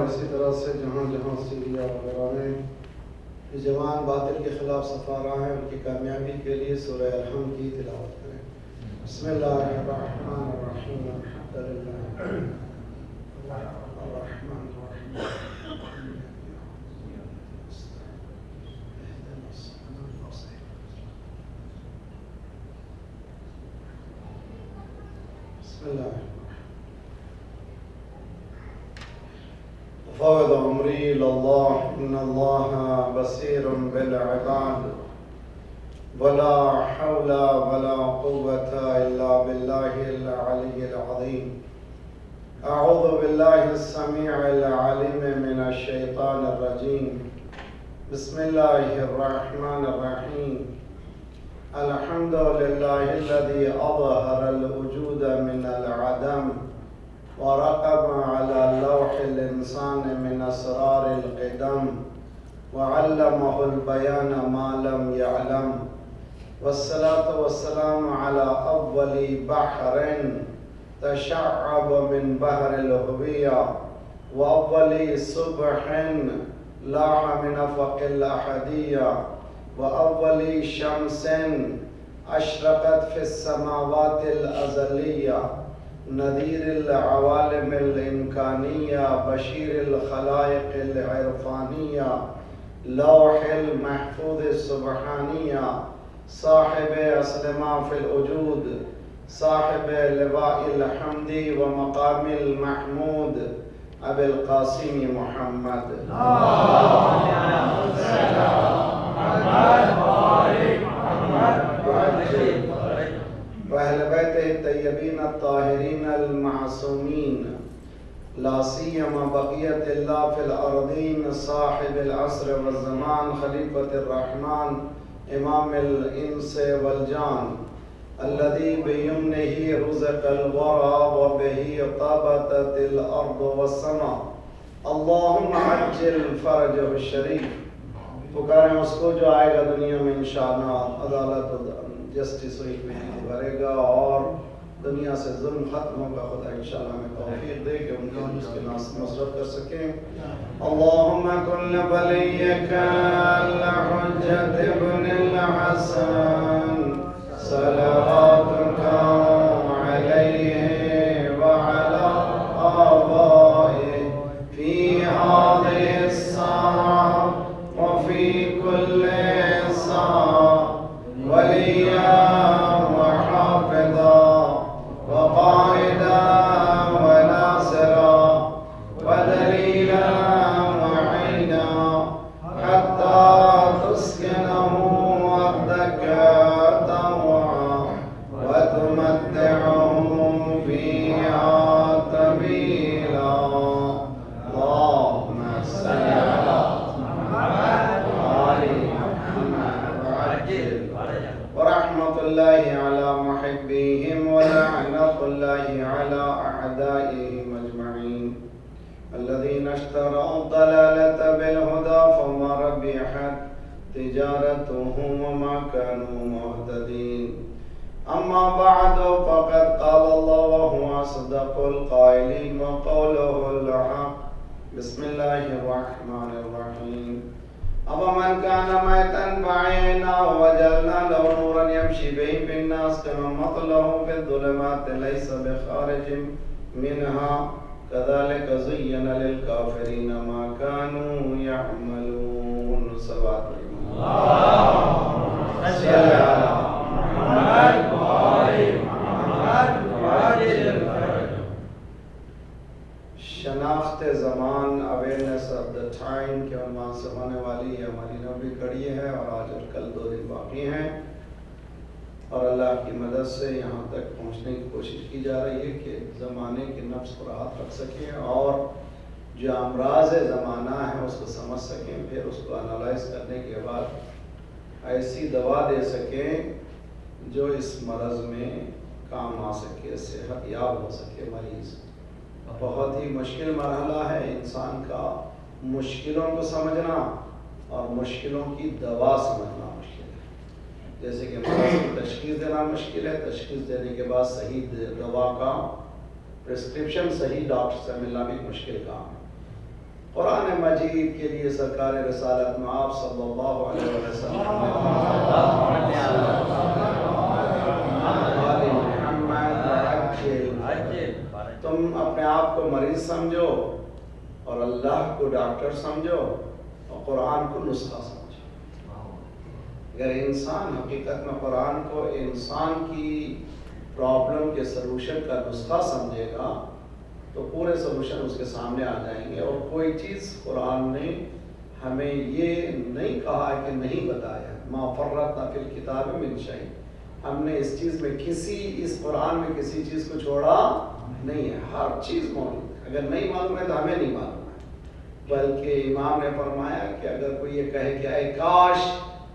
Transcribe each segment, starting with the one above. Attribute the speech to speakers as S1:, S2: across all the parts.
S1: اسی طرح سے جہاں جہاں سیریا وغیرہ میں جوان باطل کے خلاف صفا رہا ہے ان کی کامیابی کے لیے سورہ الحمد کی تلاوت کریں. بسم اللہ الرحمن الرحیم الحمد للہ الرحمن الرحیم بسم اللہ فوض عمری لله إن الله بصير بالعباد ولا حول ولا قوة إلا بالله العلي العظيم. أعوذ بالله السميع العليم من الشيطان الرجيم. بسم الله الرحمن الرحيم. الحمد لله الذي أظهر الوجود من العدم ورقم على لوح الإنسان من أسرار القدم وعلمه البيان ما لم يعلم. والصلاة والسلام على أول بحر تشعب من بحر الهوية وأول صبح لاح من أفق الأحدية وأول شمس أشرقت في السماوات الأزلية نذير العوالم الإمكانية بشير الخلائق العرفانية لوح المحفوظ السبحانية صاحب أصل ما في الوجود صاحب لواء الحمد ومقام المحمود أبي القاسم محمد وأهل بيته الطيبين الطاهرين المعصومين لا سيما بقية الله في الأرضين صاحب العصر والزمان خليفة الرحمن إمام الإنس والجان الذي بيمنه رزق الورى وبه طابت الأرض والسماء. اللهم عجل فرجه الشريف. پکاریں اس کو جو آئے گا دنیا میں انشاءاللہ عدالت و جسٹس ہوئی بھرے گا اور دنیا سے ظلم ختم ہوگا. خدا انشاءاللہ ہمیں توفیق دے کہ ان کو اس کے نصرت کر سکیں. اللہم کن ولیک الحجت ابن الحسن صلواتک علیہ وعلی آبائہ فی هذه الساعة وفي كل ساعة وليا وحافظا وقائدا وناصرا ودليلا وعينا حتى تسكنه أرضك طوعا وتمتعه فيها طويلا. اللهم صل على ورحمة الله على محبيهم ولعنة الله على أعدائهم أجمعين الذين اشتروا الضلالة بالهدى فما ربحت تجارتهم وما كانوا مهتدين. أما بعد فقد قال الله وهو أصدق القائلين وقوله الحق. بسم الله الرحمن الرحيم. أفمن كان ميتا فأحييناه وجعلنا له نورا يمشي به في الناس كمن مثله في الظلمات ليس بخارج منها كذلك زين للكافرين ما كانوا يعملون. صلوات اللهم صل على محمد وآل محمد وعجل فرجهم. شناخت زمان اویئرنیس آف دا ٹائم کے عنوان سے ہونے والی یہ ہماری نویں کڑی ہے اور آج اور کل 2 دن باقی ہیں اور اللہ کی مدد سے یہاں تک پہنچنے کی کوشش کی جا رہی ہے کہ زمانے کے نفس پر ہاتھ رکھ سکیں اور جو امراض زمانہ ہے اس کو سمجھ سکیں, پھر اس کو انالائز کرنے کے بعد ایسی دوا دے سکیں جو اس مرض میں کام آ سکے, صحت یاب ہو سکے مریض. بہت ہی مشکل مرحلہ ہے انسان کا مشکلوں کو سمجھنا اور مشکلوں کی دوا سمجھنا مشکل ہے. جیسے کہ مرض کی تشخیص دینا مشکل ہے, تشخیص دینے کے بعد صحیح دوا کا پرسکرپشن صحیح ڈاکٹر سے ملنا بھی مشکل کام ہے. قرآن مجید کے لیے سرکار رسالت میں آپ صلی اللہ علیہ وسلم تم اپنے آپ کو مریض سمجھو اور اللہ کو ڈاکٹر سمجھو اور قرآن کو نسخہ سمجھو۔ اگر انسان حقیقت میں قرآن کو انسان کی پرابلم کے سلوشن کا نسخہ سمجھے گا تو پورے سلوشن اس کے سامنے آ جائیں گے۔ اور کوئی چیز قرآن نے ہمیں یہ نہیں کہا کہ نہیں بتایا، ما فرطنا فی الکتاب من شیء، ہم نے اس چیز میں اس قرآن میں کسی چیز کو چھوڑا نہیں ہے، ہر چیز موجود ہے۔ اگر نہیں معلوم ہے تو ہمیں نہیں معلوم ہے، بلکہ امام نے فرمایا کہ اگر کوئی یہ کہے کہ اے کاش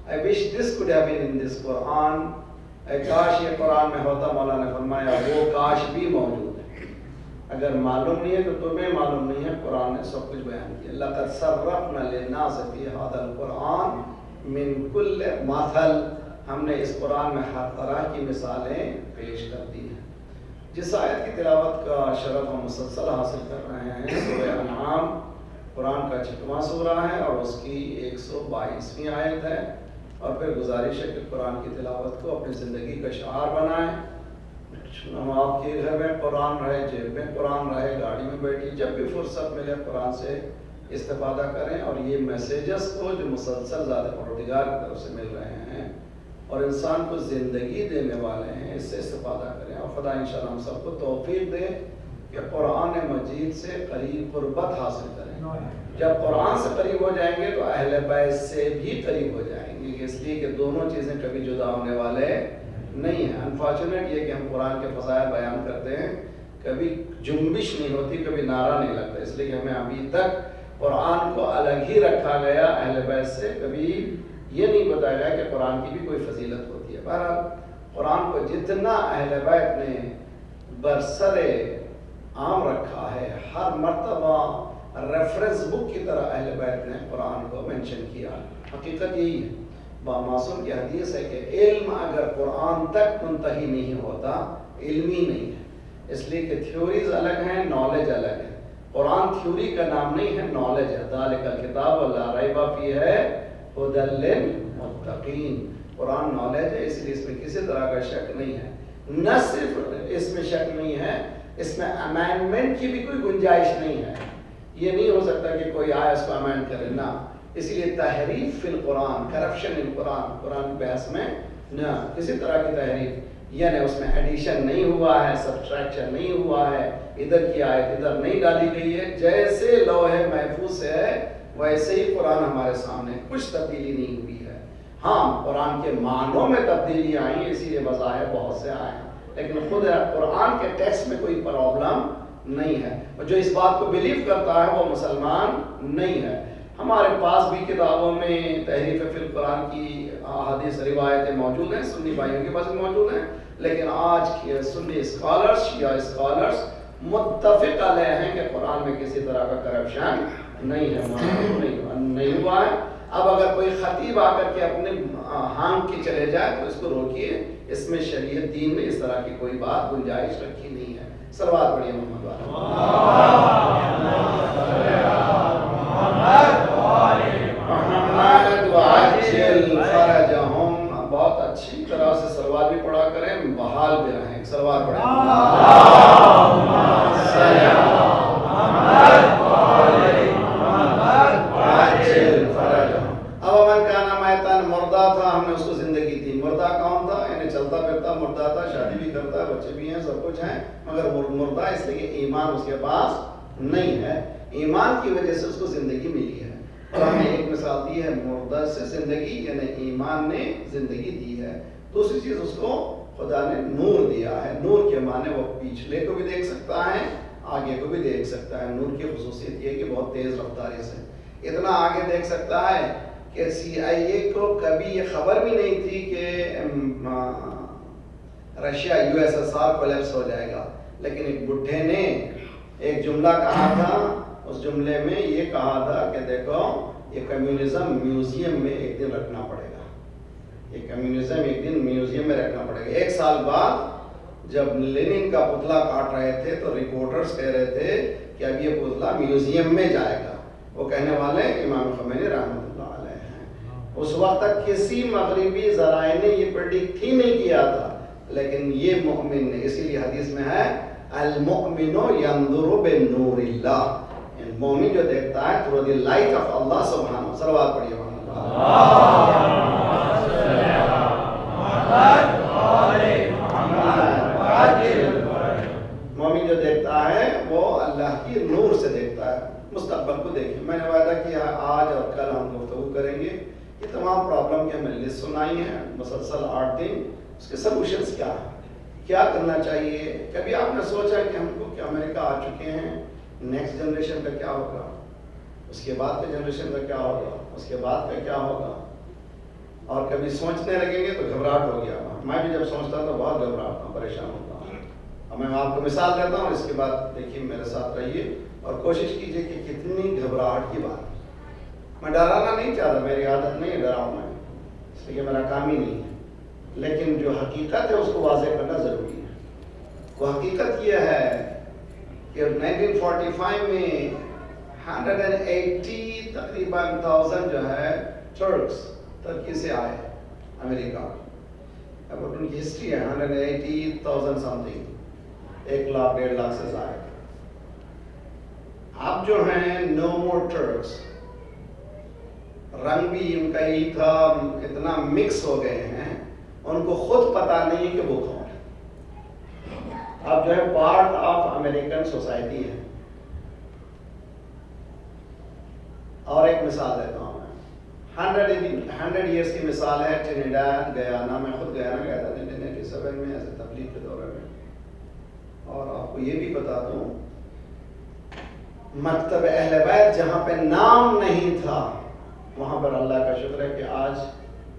S1: I wish this could have been in this قرآن، اے کاش یہ قرآن میں ہوتا، مولانا نے فرمایا وہ کاش بھی موجود ہے۔ اگر معلوم نہیں ہے تو تمہیں معلوم نہیں ہے، قرآن نے سب کچھ بیان کیا۔ لقد صرفنا للناس فی ھذا القرآن من کل مثل، ہم نے اس قرآن میں ہر طرح کی مثالیں پیش کر دی ہیں۔ جس آیت کی تلاوت کا شرف ہم مسلسل حاصل کر رہے ہیں سورہ انعام، قرآن کا 6واں سورہ ہے اور اس کی 122ویں آیت ہے، اور پھر گزارش ہے کہ قرآن کی تلاوت کو اپنی زندگی کا شعار بنائیں۔ ہم آپ کے گھر میں قرآن رہے، جیب میں قرآن رہے، گاڑی میں بیٹھی، جب بھی فرصت ملے قرآن سے استفادہ کریں، اور یہ میسیجز کو جو مسلسل ذات پروردگار کی طرف سے مل رہے ہیں اور انسان کو زندگی دینے والے ہیں، اس سے استفادہ کریں، اور خدا انشاءاللہ ہم سب کو توفیق دے کہ قرآن مجید سے قریب قربت حاصل کریں۔ جب قرآن سے قریب ہو جائیں گے تو اہل بیت سے بھی قریب ہو جائیں گے، اس لیے کہ دونوں چیزیں کبھی جدا ہونے والے نہیں ہیں۔ انفارچونیٹ یہ کہ ہم قرآن کے فضائل بیان کرتے ہیں، کبھی جنبش نہیں ہوتی، کبھی نعرہ نہیں لگتا، اس لیے کہ ہمیں ابھی تک قرآن کو الگ ہی رکھا گیا اہل بیت سے، کبھی یہ نہیں بتایا گیا کہ قرآن کی بھی کوئی فضیلت ہوتی ہے۔ بہرحال قرآن کو جتنا اہل بیت نے برسر عام رکھا ہے، ہر مرتبہ ریفرنس بک کی طرح اہل بیت نے قرآن کو مینشن کیا۔ حقیقت یہی ہے، معصوم کی حدیث ہے کہ علم اگر قرآن تک منتہی نہیں ہوتا، علم ہی نہیں ہے، اس لیے کہ تھیوریز الگ ہیں، نالج الگ ہے۔ قرآن تھیوری کا نام نہیں ہے، نالج ہے۔ ذالک الکتاب لا ریب فیہ ھدی للمتقین، قرآن نالج ہے، اس لیے اس میں کسی طرح کا شک نہیں ہے۔ نہ صرف اس میں شک نہیں ہے، اس میں امینڈمنٹ کی بھی کوئی گنجائش نہیں ہے۔ یہ نہیں ہو سکتا کہ کوئی آئے اس کو امینڈ کرے، نہ۔ اس لیے تحریف فی القرآن، کرپشن ان قرآن، قرآن کی بحث میں نہ کسی طرح کی تحریف، یعنی اس میں ایڈیشن نہیں ہوا ہے، سبٹریکشن نہیں ہوا ہے، ادھر کی آیت ادھر نہیں ڈالی گئی ہے، جیسے لوح محفوظ سے ہے ویسے ہی قرآن ہمارے سامنے، کچھ تبدیلی نہیں ہوئی ہے۔ ہاں قرآن کے معنوں میں تبدیلی آئی، اسی لیے مذاہب بہت سے آئے ہیں، لیکن خود قرآن کے ٹیکسٹ میں کوئی پرابلم نہیں ہے، اور جو اس بات کو بلیو کرتا ہے وہ مسلمان نہیں ہے۔ ہمارے پاس بھی کتابوں میں تحریف فی القرآن کی احادیث روایتیں موجود ہیں، سنی بھائیوں کے پاس موجود ہیں، لیکن آج کی سنی اسکالرز، شیعہ اسکالرز متفق علیہ ہیں کہ قرآن میں کسی طرح کا کرپشن نہیں ہے، نہیں ہوا ہے۔ اب اگر کوئی خطیب آ کر کے اپنے ہانگ کے چلے جائے تو اس کو روکیے، اس میں شریعت دین میں اس طرح کی کوئی بات گنجائش رکھی نہیں ہے۔ صلوات پڑھیے محمد والے۔ بہت اچھی طرح سے صلوات بھی پڑھا کریں، بحال بھی رہیں، صلوات پڑھیں۔ اب من کانا میتن، مردہ تھا، ہم نے اس کو زندگی دی۔ مردہ کون تھا؟ یعنی چلتا پھرتا مردہ تھا، شادی بھی کرتا ہے، بچے بھی ہیں، سب کچھ ہیں، مگر مردہ اس لیے کہ ایمان اس کے پاس نہیں ہے۔ ایمان کی وجہ سے اس کو زندگی ملی ہے۔ قرآن نے ایک مثال دی ہے مردہ سے زندگی، یعنی ایمان نے زندگی دی ہے۔ دوسری چیز اس کو خدا نے نور دیا ہے۔ نور کے معنی وہ پچھلے کو بھی دیکھ سکتا ہے، آگے کو بھی دیکھ سکتا ہے۔ نور کی خصوصیت یہ ہے کہ بہت تیز رفتاری سے اتنا آگے دیکھ سکتا ہے کہ CIA کو کبھی یہ خبر بھی نہیں تھی کہ رشیا USSR کولیپس ہو جائے گا، لیکن ایک بڈھے نے ایک جملہ کہا تھا، اس جملے میں یہ کہا تھا کہ دیکھو یہ کمیونزم میوزیم میں ایک دن رکھنا پڑے گا، یہ کمیونزم ایک دن میوزیم میں رکھنا پڑے گا۔ 1 سال بعد جب لینن کا پتلا کاٹ رہے تھے تو رپورٹرز کہہ رہے تھے کہ اب یہ پتلا میوزیم میں جائے گا، وہ کہنے والے امام خمینی رحمۃ اللہ علیہ ہیں. اس وقت تک کسی مغربی ذرائع نے یہ پریڈکٹ ہی نہیں کیا تھا، لیکن یہ مومن نے، اسی لیے حدیث میں ہے المؤمن ينظر بنور اللہ، مومن جو دیکھتا ہے تھرو دی لائٹ آف اللہ سبحانہ. صلوات پڑھیے مومن جو دیکھتا ہے وہ اللہ کی نور سے دیکھتا ہے. مستقبل کو دیکھیں. میں نے وعدہ کیا آج اور کل ہم گفتگو کریں گے. یہ تمام پرابلم کی ہمیں لسٹ سنائی ہیں مسلسل 8 دن. اس کے سلوشنز کیا ہیں، کیا کرنا چاہیے. کبھی آپ نے سوچا کہ ہم کو کہ امریکہ آ چکے ہیں، نیکسٹ جنریشن کا کیا ہوگا، اس کے بعد کے جنریشن کا کیا ہوگا، اس کے بعد کا کیا ہوگا. اور کبھی سوچنے لگیں گے تو گھبراہٹ ہو گیا. میں بھی جب سوچتا تھا بہت گھبراہٹ ہوں، پریشان ہوتا ہوں. اب میں آپ کو مثال دیتا ہوں، اس کے بعد دیکھیے میرے ساتھ رہیے اور کوشش کیجیے کہ کتنی گھبراہٹ کی بات. میں ڈرانا نہیں چاہتا، میری عادت نہیں ڈراؤں میں، اس لیے میرا کام ہی نہیں ہے. لیکن جو حقیقت ہے اس کو واضح کرنا ضروری ہے. وہ حقیقت یہ ہے کہ 1945 میں 180 تقریباً 1000 جو ہے ٹرکس ترکی سے آئے امریکہ. اب ان کی ہسٹری ہے 180,000 سم تھنگ، 1 لاکھ 1.5 لاکھ سے زائد. اب جو ہیں نو مور ٹرکس. رنگ بھی ان کا ہی تھا، اتنا مکس ہو گئے ہیں ان کو خود پتا نہیں کہ وہ کون ہے. اب جو ہے پارٹ آف امریکن سوسائٹی ہے. اور ایک مثال دیتا ہوں میں، 100 ایئرس کی مثال ہے ٹرینیڈاد گیانا. میں خود گیانا گیا تھا 1987 میں ایسے تبلیغ کے دورے میں. اور آپ کو یہ بھی بتا دوں مکتب اہل بیت جہاں پہ نام نہیں تھا وہاں پر اللہ کا شکر ہے کہ آج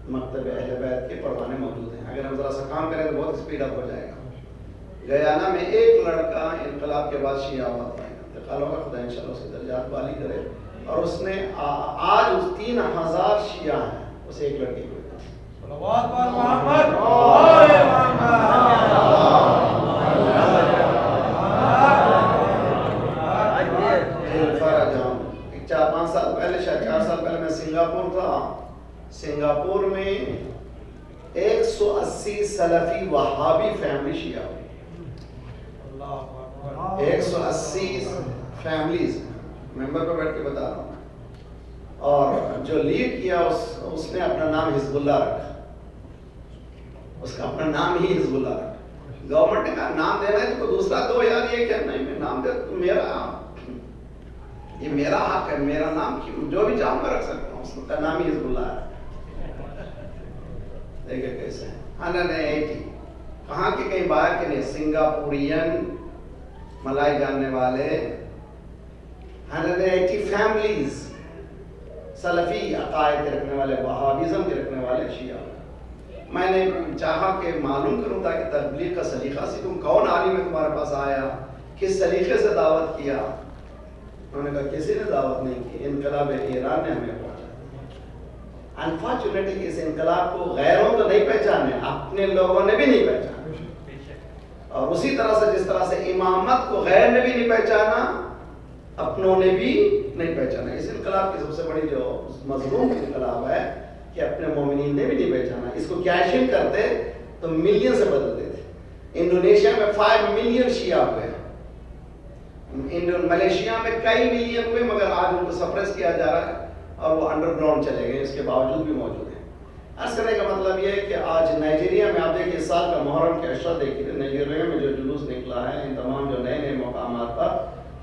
S1: مکتب اہل بیت کے پروانے موجود ہیں. اگر ہم ذرا سا کام کریں تو بہت اسپیڈ اپ ہو جائے گا. گیانا میں ایک لڑکا انقلاب کے بعد شیعہ ہوا تھا، انتقال ہوگا، خدا انشاءاللہ اس کی درجات والی کرے. اور اس نے آج 3000 شیعہ ہیں اس ایک لڑکے کو. ایک 4-5 سال پہلے، شاید 4 سال پہلے میں سنگاپور تھا. سنگاپور میں 180 سلفی وہابی فیملی شیعہ ہوئی. 180 فیملیز ممبر پر بیٹھ کے بتا رہا ہوں. اور جو لیڈ کیا اس نے اپنا نام حزب اللہ رکھا. اس کا اپنا نام ہی حزب اللہ رکھا. گورنمنٹ نے کہا نام دینا ہے تو دوسرا دو یار. یہ کیا نہیں میں نام دے تو یہ میرا حق ہے، میرا نام جو بھی چاہوں میں رکھ سکتا ہوں. اس کا نام ہی حزب اللہ ہے. دیکھیں کیسے 180 کہاں کے کہیں باہر کے نہیں، سنگاپورین ملائی جاننے والے 180 فیملیز سلفی عقائد کے رکھنے والے، وہابیزم کے رکھنے والے شیعہ. میں نے چاہا کہ معلوم کروں تاکہ تبلیغ کا سلیقہ سیکھوں. کون عالم ہے تمہارے پاس آیا، کس سلیقے سے دعوت کیا؟ انہوں نے کہا کسی نے دعوت نہیں کی، انقلاب ایران نے ہمیں پہنچا. انفارچونیٹلی اس انقلاب کو غیروں تو نہیں پہچانے، اپنے لوگوں نے بھی نہیں پہچانا. اور اسی طرح سے جس طرح سے امامت کو غیر نے بھی نہیں پہچانا، اپنوں نے بھی نہیں پہچانا. اس انقلاب کی سب سے بڑی جو مظلوم انقلاب ہے کہ اپنے مومنین نے بھی نہیں پہچانا. اس کو کیش ان کرتے تو ملین سے بدل دیتے. انڈونیشیا میں 5 ملین شیعہ ہوئے، ملیشیا میں کئی ملین ہوئے، مگر آج ان کو سپریس کیا جا رہا ہے اور وہ انڈر گراؤنڈ چلے گئے. اس کے باوجود بھی موجود ہیں. عرض کرنے کا مطلب یہ ہے کہ آج نائجیریا میں آپ دیکھیں اس سال کا محرم کے اشرا دیکھیے. نائجیریا میں جو جلوس نکلا ہے ان تمام جو نئے نئے مقامات پر،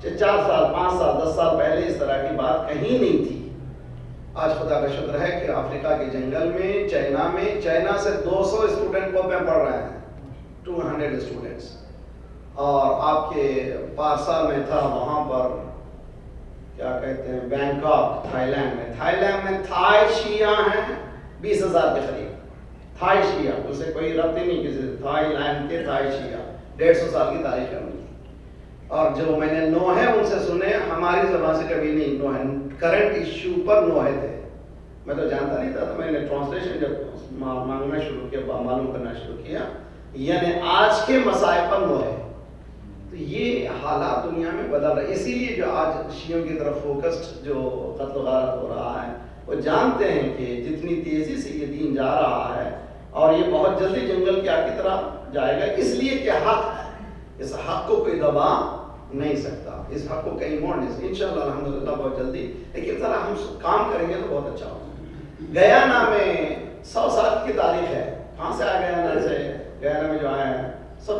S1: 4 سال 5 سال 10 سال پہلے اس طرح کی بات کہیں نہیں تھی. آج خدا کا شکر ہے کہ افریقہ کے جنگل میں، چائنا سے 200 اسٹوڈنٹ کو میں پڑھ رہے ہیں، 200 اسٹوڈنٹس. اور آپ کے پارسا میں تھا، وہاں پر کیا کہتے ہیں بینکاک تھائی لینڈ میں تھائی شیعہ ہیں 20,000 کے قریب. تھائی شیعہ، اسے کوئی ربط ہی نہیں کسی تھائی لینڈ کے تھائی شیعہ. 150 سال کی تاریخ ہے ان کی. اور جو میں نے نوحے ان سے سنے، ہماری زبان سے کبھی نہیں. نوحے کرنٹ ایشو پر نوحے تھے. میں تو جانتا نہیں تھا، تو میں نے ٹرانسلیشن جب مانگنا شروع کیا، معلوم کرنا شروع کیا، یعنی آج کے مسائل پر نوحے. تو یہ حالات دنیا میں بدل رہے، اسی لیے جو آج شیعوں کی طرف فوکسڈ جو قتل و غارت ہو رہا ہے، وہ جانتے ہیں کہ جتنی تیزی سے یہ دین جا رہا ہے اور یہ بہت جلدی جنگل کی آگ کی طرح جائے گا، اس لیے کہ حق ہے، اس حق کو کوئی دبا نہیں سکتا، اس حق کو کہیں موڑ نہیں سکتا، انشاءاللہ الحمدللہ بہت جلدی، لیکن ذرا ہم کام کریں گے تو بہت اچھا ہوگا۔ گیانا میں 100 سال کی تاریخ ہے، کہاں سے آ گیانا سے؟ گیانا میں جو آئے ہیں سب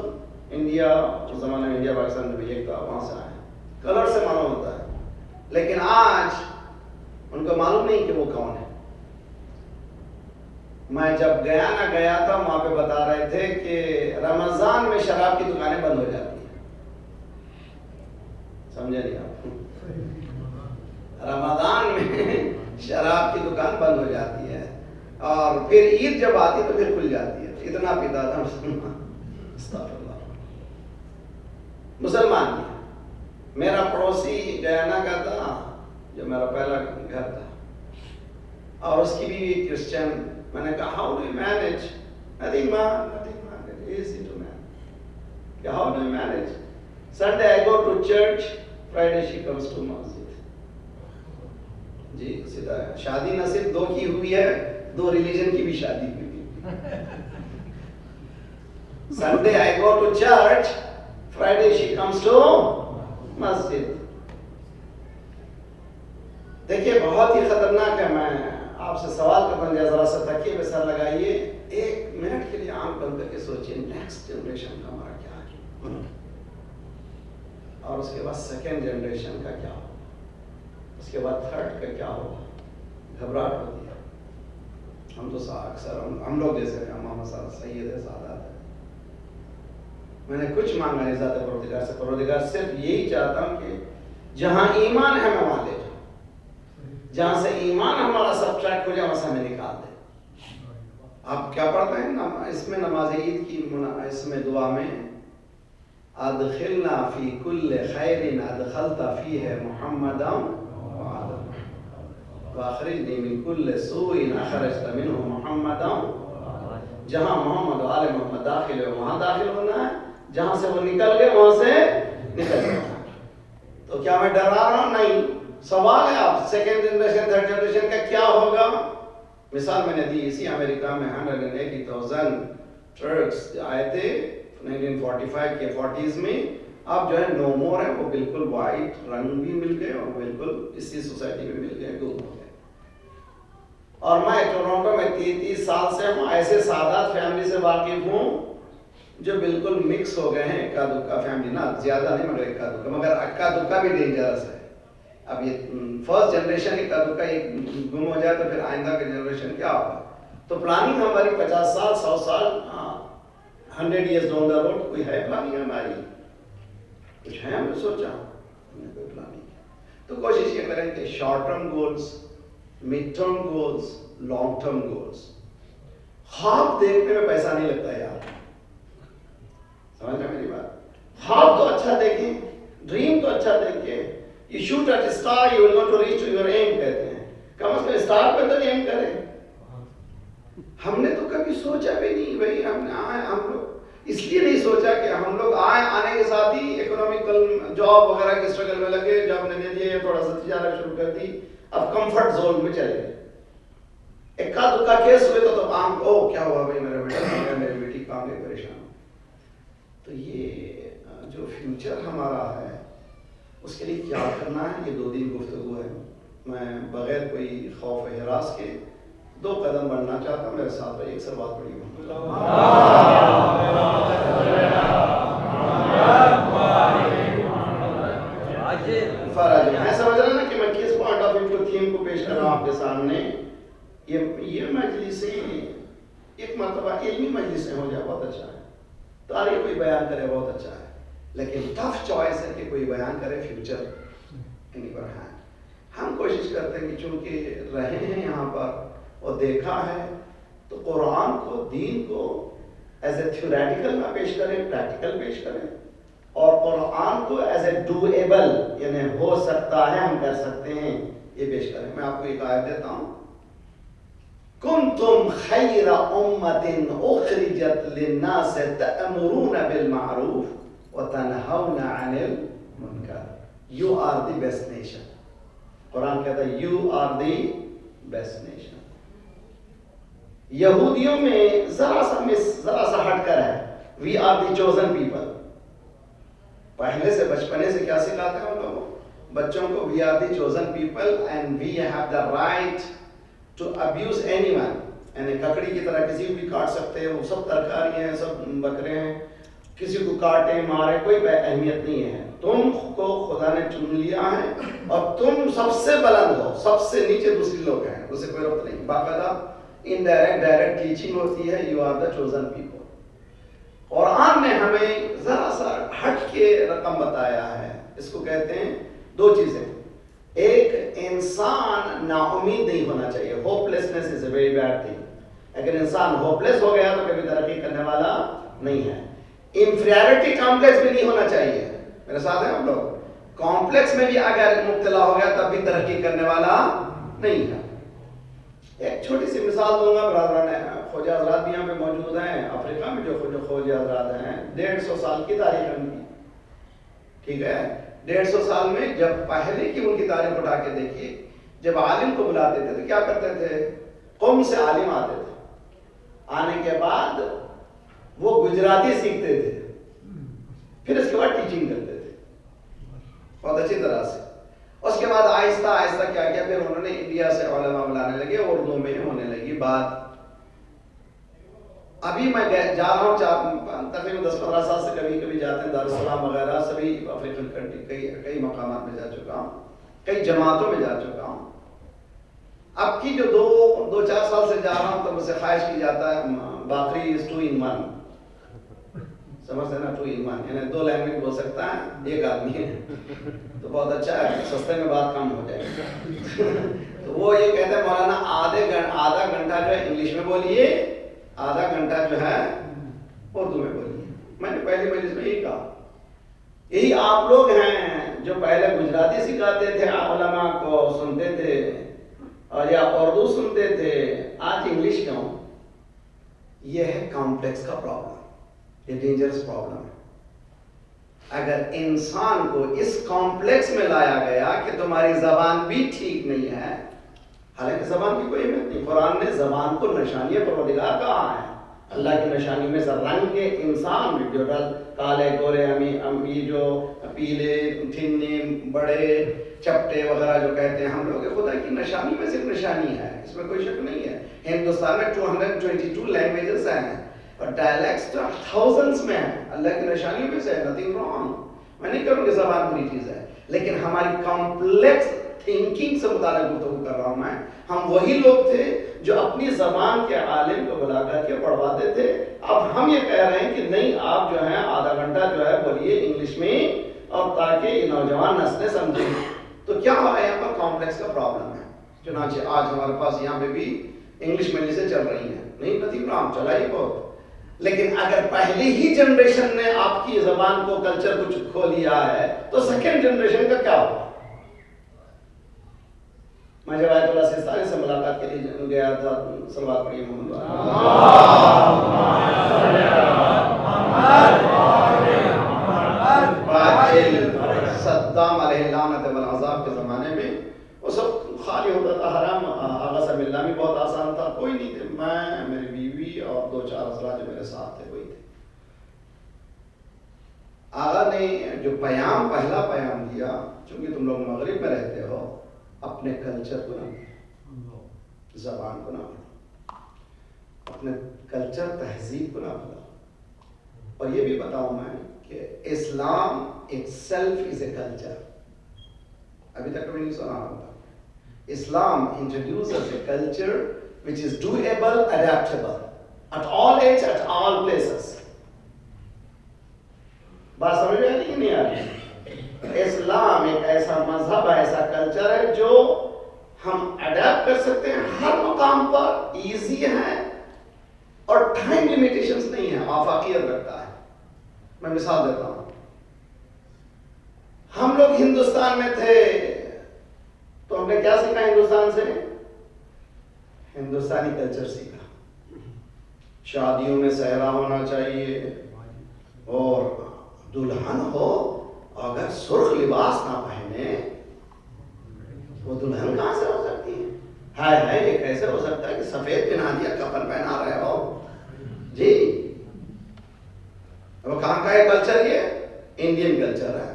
S1: انڈیا، اس زمانے میں انڈیا پاکستان میں بھی ایک تھا، وہاں سے آئے ہیں، کلر سے معلوم ہوتا ہے، لیکن آج ان کو معلوم نہیں کہ وہ کون ہے۔ میں جب گیانا گیا تھا وہاں پہ بتا رہے تھے کہ رمضان میں شراب کی دکانیں بند ہو جاتی ہیں، سمجھے نہیں آپ؟ رمضان میں شراب کی دکان بند ہو جاتی ہے اور پھر عید جب آتی تو پھر کھل جاتی ہے، اتنا پیتا تھا مسلمان، استغفر اللہ، مسلمان نہیں۔ میرا پڑوسی گیانا کا تھا جو میرا پہلا گھر تھا، اور اس کی بیوی کرسچن، میں نے کہا how do you manage؟ nothing man, easy to manage. How do you manage? Sunday I go to church, Friday she comes to masjid. جی سیدھا ہے، شادی نہ صرف 2 کی ہوئی ہے، 2 ریلیجن کی بھی شادی ہوئی ہے۔ Sunday I go to church, Friday she comes to masjid. دیکھیے بہت ہی خطرناک ہے، میں آپ سے سوال کرتا ہوں، ذرا سا تکیے پہ سر لگائیے، 1 منٹ کے لیے آنکھ بند کر کے سوچئے نیکسٹ جنریشن کا ہمارا کیا ہے، اور اس کے بعد سیکنڈ جنریشن کا کیا ہوگا، اس کے بعد تھرڈ کا کیا ہوگا۔ گھبراہٹ ہوتی ہے۔ ہم تو اکثر ہم لوگ جیسے امام سید سادات ہیں، میں نے کچھ مانگا نہیں ذات پروردگار سے، پروردگار صرف یہی چاہتا ہوں کہ جہاں ایمان ہے میں وہاں لے جاؤں، جہاں سے ایمان ہمارا سبٹریکٹ ہو جائے وہاں سے ہمیں نکال دے۔ آپ کیا پڑھتے ہیں اس میں نماز عید کی اس میں دعا میں ادخلنا فی کل خیر ادخلت فیہ محمدا واخرجنی من کل سوء اخرجت منہ محمدا، جہاں محمد و آل محمد داخل ہے وہاں داخل ہونا ہے، جہاں سے وہ نکل گئے وہاں سے نکل گئے۔ تو کیا میں ڈرا رہا ہوں؟ نہیں۔ سوال ہے آپ سیکنڈ جنریشن تھرڈ جنریشن کا کیا ہوگا؟ مثال میں نے دی، اسی امریکہ میں 180,000 ٹرکس آئے تھے 1945 کے 40s میں، اب جو ہے نو مور ہیں، وہ بالکل وائٹ رنگ بھی مل گئے اور بالکل اسی سوسائٹی میں مل گئے، گم ہو گئے۔ اور میں ٹورنٹو میں 30 سال سے ہوں، ایسے سادات فیملی سے واقف ہوں جو بالکل مکس ہو گئے ہیں، اکا دکا فیملی، نہ زیادہ نہیں مگر اکا دکا، مگر اکا دکا بھی ڈینجرس ہے۔ اب یہ فرسٹ جنریشن اکا دکا ایک گم ہو جائے تو پھر آئندہ کا جنریشن کیا ہوگا؟ تو پلاننگ ہماری 50 سال 100 سال 100 years down the road کوئی ہے پلاننگ ہماری؟ کچھ ہے؟ ہم نے سوچا، ہم نے کوئی پلاننگ کیا۔ تو کوشش یہ کریں کہ short term goals, mid term goals, long term goals. خواب دیکھنے میں پیسہ نہیں لگتا یار، سمجھ رہے میری بات؟ خواب تو اچھا دیکھیں، ڈریم تو اچھا دیکھیں، you shoot at a star you will not to reach to your aim کہتے ہیں، کم از کم اسٹار پہ تو ایم کریں۔ ہم نے تو کبھی سوچا بھی نہیں بھائی ہم لوگ اس لیے نہیں سوچا کہ ہم لوگ آنے کے ساتھ ہی اکنامیکل جاب وغیرہ کے اسٹرگل میں لگے، جاب نے دے دیا، تھوڑا سا تجارت شروع کر دی، اب کمفرٹ زون میں چلے گئے۔ اکا دکا کیس ہوئے تو عام او کیا ہوا بھائی میرا بیٹا میری بیٹی کام میں پریشان۔ تو یہ جو فیوچر ہمارا ہے اس کے لیے کیا کرنا ہے، یہ 2 دن گفتگو ہے۔ میں بغیر کوئی خوف و ہراس کے 2 قدم بڑھنا چاہتا ہوں، میرے ساتھ ایک سر بات پڑی ہوں۔ فرج میں سمجھ رہا نا کہ میں کس پوائنٹ آف ویو تھیم کو پیش کر رہا ہوں آپ کے سامنے۔ یہ مجلسیں ایک مرتبہ علمی مجلسیں ہو جائے بہت اچھا ہے، تاریخ کوئی بیان کرے بہت اچھا ہے، لیکن ٹف چوائس ہے کہ کوئی بیان کرے فیوچر ان پر ہے۔ ہم کوشش کرتے ہیں کہ چونکہ رہے ہیں یہاں پر اور دیکھا ہے تو قرآن کو، دین کو ایز اے تھیوریٹیکل نہ پیش کریں، پریکٹیکل پیش کریں، اور قرآن کو ایز اے ڈویبل یعنی ہو سکتا ہے ہم کر سکتے ہیں یہ پیش کریں۔ میں آپ کو ایک آیت دیتا ہوں، کنتم خیر امۃ اخرجت للناس تأمرون بالمعروف وَتَنْهَوْنَ عَنِ الْمُنْكَرِ. You are the best nation. قرآن کہتا ہے you are the best nation. یہودیوں میں ذرا سا ہٹ کر ہے we are the chosen people. پہلے سے بچپنے سے کیا سکھاتے ہیں ہم لوگوں بچوں کو we are the chosen people and we have the right to abuse anyone. یعنی ککڑی کی طرح کسی کو بھی کاٹ سکتے ہیں, وہ سب ترکاری ہیں, سب بکرے ہیں, کسی کو کاٹے مارے کوئی اہمیت نہیں ہے. تم کو خدا نے چن لیا ہے اور تم سب سے بلند ہو, سب سے نیچے دوسری لوگ ہیں, اسے کوئی ربط نہیں. باقاعدہ انڈائریکٹ ڈائریکٹ ٹیچنگ ہوتی ہے you are the chosen people. قرآن نے ہمیں ذرا سا ہٹ کے رقم بتایا ہے. اس کو کہتے ہیں دو چیزیں. ایک انسان نا امید نہیں ہونا چاہیے. ہوپلیسنس از اے ویری بیڈ تھنگ. اگر انسان ہوپلیس ہو گیا تو کبھی ترقی کرنے والا نہیں ہے. انفیریٹی کمپلیکس بھی نہیں ہونا چاہیے. میرے ساتھ ہیں ہم لوگ. کمپلیکس میں بھی اگر مبتلا ہو گیا تب بھی ترقی کرنے والا نہیں ہے. ایک چھوٹی سی مثال دوں گا برادران. خواجہ حضرات بھی یہاں پہ موجود ہیں. افریقہ میں جو خواجہ حضرات ہیں 150 سال کی تاریخ ہے ان کی. ٹھیک ہے, 150 سال میں جب پہلے کی ان کی تاریخ اٹھا کے دیکھیے, جب عالم کو بلاتے تھے تو کیا کرتے تھے, قوم سے عالم آتے تھے. آنے کے بعد وہ گجراتی سیکھتے تھے, پھر اس کے بعد ٹیچنگ کرتے تھے بہت اچھی طرح سے. اس کے بعد آہستہ آہستہ کیا کیا, پھر انہوں نے انڈیا سے علماء بلانے لگے, اردو میں ہونے لگی بات. ابھی میں جا رہا ہوں تقریباً 10-15 سال سے کبھی کبھی جاتے ہیں دارالسلام وغیرہ, سبھی افریقن کنٹری کئی مقامات میں جا چکا ہوں, کئی جماعتوں میں جا چکا ہوں. اب کی جو 2-4 سال سے جا رہا ہوں تو مجھ سے خواہش کی جاتا ہے باقری از 2 in 1. سمجھتے ہیں نا, 2 in 1 یعنی 2 لینگویج بول سکتا ہے ایک آدمی ہے تو بہت اچھا ہے, سستے میں بات کم ہو جائے تو وہ یہ کہتے ہیں مولانا آدھا گھنٹہ جو ہے انگلش میں بولیے, آدھا گھنٹہ جو ہے اردو میں بولیے. میں نے پہلی مجلس میں یہی کہا, یہی آپ لوگ ہیں جو پہلے گجراتی سکھاتے تھے علماء کو, سنتے تھے, اور یا اردو سنتے تھے, آج انگلش کیوں؟ یہ ہے کمپلیکس کا پرابلم, یہ ڈینجرس پرابلم ہے. اگر انسان کو اس کمپلیکس میں لایا گیا کہ تمہاری زبان بھی ٹھیک نہیں ہے, حالانکہ زبان کی کوئی اہمیت نہیں. قرآن نے زبان کو نشانی پروردگار کہا ہے. اللہ کی نشانی میں سے رنگ کے انسان بھی, جو کالے گورے امی جو پیلے تھنے بڑے چپٹے وغیرہ جو کہتے ہیں ہم لوگ, خدا کی نشانی میں صرف نشانی ہے, اس میں کوئی شک نہیں ہے. ہندوستان میں 222 لینگویجز ہیں اور ڈائلیکٹس تو thousands میں ہیں. اللہ کی نشانیوں میں سے nothing wrong. میں نہیں کروں کہ زبان بری چیز ہے, لیکن ہماری کمپلیکس تھنکنگ سے متعلق گفتگو کر رہا ہوں میں. ہم وہی لوگ تھے جو اپنی زبان کے عالم کو بلا کر کے پڑھواتے تھے. اب ہم یہ کہہ رہے ہیں کہ نہیں, آپ جو ہیں آدھا گھنٹہ جو ہے بولیے انگلش میں, اور تاکہ یہ نوجوان نسلیں سمجھیں. تو کیا ہو رہا ہے, یہاں پر کمپلیکس کا پرابلم ہے. چنانچہ آج ہمارے پاس یہاں پہ بھی انگلش مجلسیں چل رہی ہیں, نہیں نتیجہ نام چلائی بہت. لیکن اگر پہلی ہی جنریشن نے آپ کی زبان کو کلچر کو کھو لیا ہے تو سیکنڈ جنریشن کا کیا ہوگا؟ میں جب آیت اللہ سیستانی سے ملاقات کے لیے گیا تھا, صلوات پڑھیے محمد صدام علیہ لعنت والعذاب کے زمانے میں وہ سب خالی ہوتا تھا. حرام آغا سے ملنا بھی بہت آسان تھا, کوئی نہیں تھے, میں, میری بیوی اور 2-4 حضرات جو میرے ساتھ تھے وہی تھے. آغا نے جو پہلا پیام دیا, چونکہ تم لوگ مغرب میں رہتے ہو, اپنے کلچر کو نہ بھولو, زبان کو نہ بھولو, اپنے کلچر تہذیب کو نہ بھولو. اور یہ بھی بتاؤں میں کہ اسلام itself is a culture. ابھی تک کبھی نہیں سنا ہوگا. Islam introduces a culture which is doable, adaptable, at all age, at all places. بات سمجھ میں آ رہی ہے کہ نہیں آ رہی؟ اسلام ایک ایسا مذہب ہے, ایسا کلچر ہے جو ہم اڈیپٹ کر سکتے ہیں ہر مقام پر, ایزی ہے اور ٹائم لیمیٹیشنز نہیں ہے, آفاقیت رکھتا ہے. میں مثال دیتا ہوں. ہم لوگ ہندوستان میں تھے تو ہم نے کیا سیکھا ہندوستان سے؟ ہندوستانی کلچر سیکھا. شادیوں میں صحرا ہونا چاہیے, اور دلہن ہو اگر سرخ لباس نہ پہنے وہ دلہن کہاں سے ہو سکتی ہے؟ ہائے یہ کیسے ہو سکتا ہے کہ سفید پہنا دیا کفن پہنا رہے ہو جی؟ وہ کہاں کا ہے کلچر؟ یہ انڈین کلچر ہے.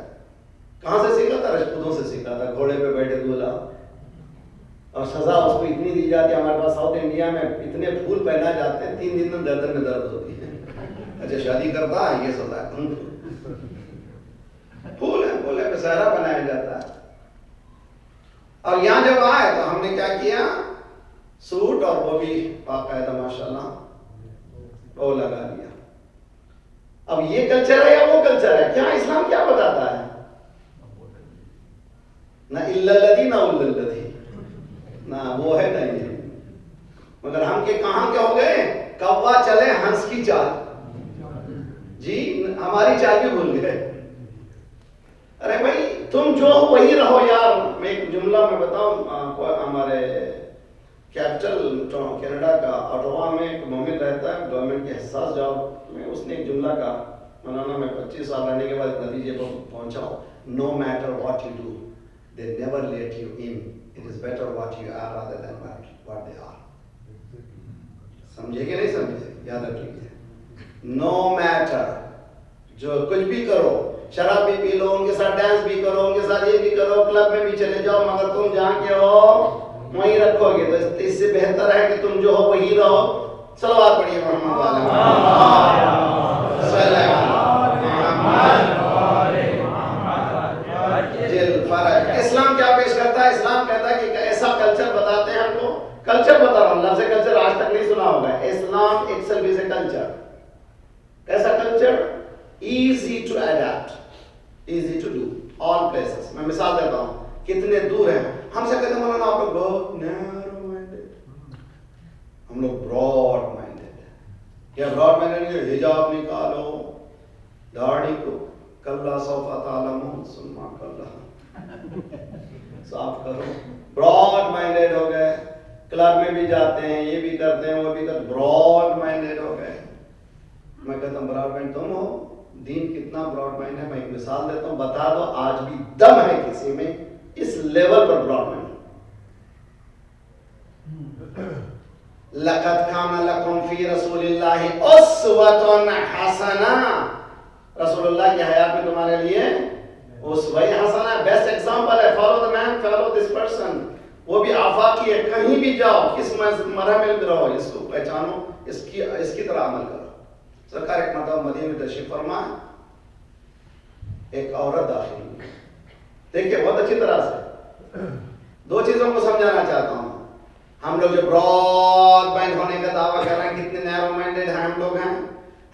S1: کہاں سے سیکھا تھا؟ رجپوتوں سے سیکھا تھا. گھوڑے پہ بیٹھے دولہا اور سزا اس کو اتنی دی جاتی ہے. ہمارے پاس ساؤتھ انڈیا میں اتنے پھول پہنا جاتے ہیں 3 دن میں گردن میں درد ہوتی ہے. اچھا شادی کرتا ہے یہ سزا ہے. پھول ہے سہرا بنایا جاتا ہے. اور یہاں جب آئے تو ہم نے کیا کیا؟ سوٹ اور وہ بھی باقاعدہ ماشاءاللہ وہ لگا لیا. اب یہ کلچر ہے یا وہ کلچر ہے؟ کیا اسلام کیا بتاتا ہے؟ نہ الذی نہ الذی، نہ وہ ہے نہ یہ. مگر ہم کے کہاں کے ہو گئے؟ کوا چلے ہنس کی چال. جی ہماری چال بھی بھول گئے. ارے بھائی تم جو وہی رہو یار. میں ایک جملہ میں بتاؤں، ہمارے کیپٹل کینیڈا کا آٹوا میں ایک مومن رہتا ہے گورنمنٹ کے حساس جاب میں. اس نے ایک جملہ کہا، مولانا میں 25 سال رہنے کے بعد نتیجے پر پہنچا ہوں، no matter what you do they never let you in, it is better what you are rather than what they are. سمجھے کہ نہیں سمجھے؟ یاد رکھیے، نو میٹر، جو کچھ بھی کرو، شراب بھی پی لو، ان کے ساتھ ڈانس بھی کرو، ان کے ساتھ یہ بھی کرو، کلب میں بھی چلے جاؤ، مگر تم جہاں کے ہو وہیں رکھو گے. تو اس سے بہتر ہے کہ تم جو ہو وہی رہو. صلوات پڑھیے محمد والے اسلام کیا پیش کرتا ہے؟ اسلام کہتا ہے کہ ایسا کلچر بتاتے ہیں ہم کو. کلچر بتا رہا ہوں، لفظ کلچر آج تک نہیں سنا ہوگا. اسلام itself is a culture. ایسا culture easy to adapt, easy to do, all places. میں مثال دیتا ہوں، کتنے دور ہیں ہم سے. کہتے ہیں مولانا آپ لوگ بہت نیرو مائنڈیڈ، ہم لوگ براڈ مائنڈیڈ. کیا براڈ مائنڈیڈ ہے؟ حجاب نکالو، داڑھی کو کلا سوف تعلمون ثم کلا صاف کرو. براڈ مائنڈیڈ ہو گئے. کلب میں بھی جاتے ہیں، یہ بھی کرتے ہیں، وہ بھی کرتے ہیں، براڈ مائنڈیڈ ہو گئے. میں کہتا ہوں براڈ مائنڈ تم ہو. دین کتنا براڈ مائنڈ ہے. میں ایک مثال دیتا ہوں، بتا دو آج بھی دم ہے کسی میں اس لیول پر براڈ مائنڈ. لقد کان لکم فی رسول اللہ اسوۃ حسنہ. رسول اللہ کی حیات میں تمہارے لیے اسوہ حسنہ ہے، بیسٹ ایگزامپل ہے. Follow the man, follow this person. وہ بھی آفاقی ہے. کہیں بھی جاؤ، کس مرحلے میں رہو، اس کو پہچانو، اس کی طرح عمل کرو. سرکار ایک مرتبہ مدینے میں تشریف فرما، ایک عورت داخل ہوئی. دیکھیے بہت اچھی طرح سے 2 چیزوں کو سمجھانا چاہتا ہوں. ہم لوگ جو براڈ مائنڈ ہونے کا دعویٰ کر رہے ہیں، کتنے نیرو مائنڈیڈ ہیں ہم لوگ ہیں.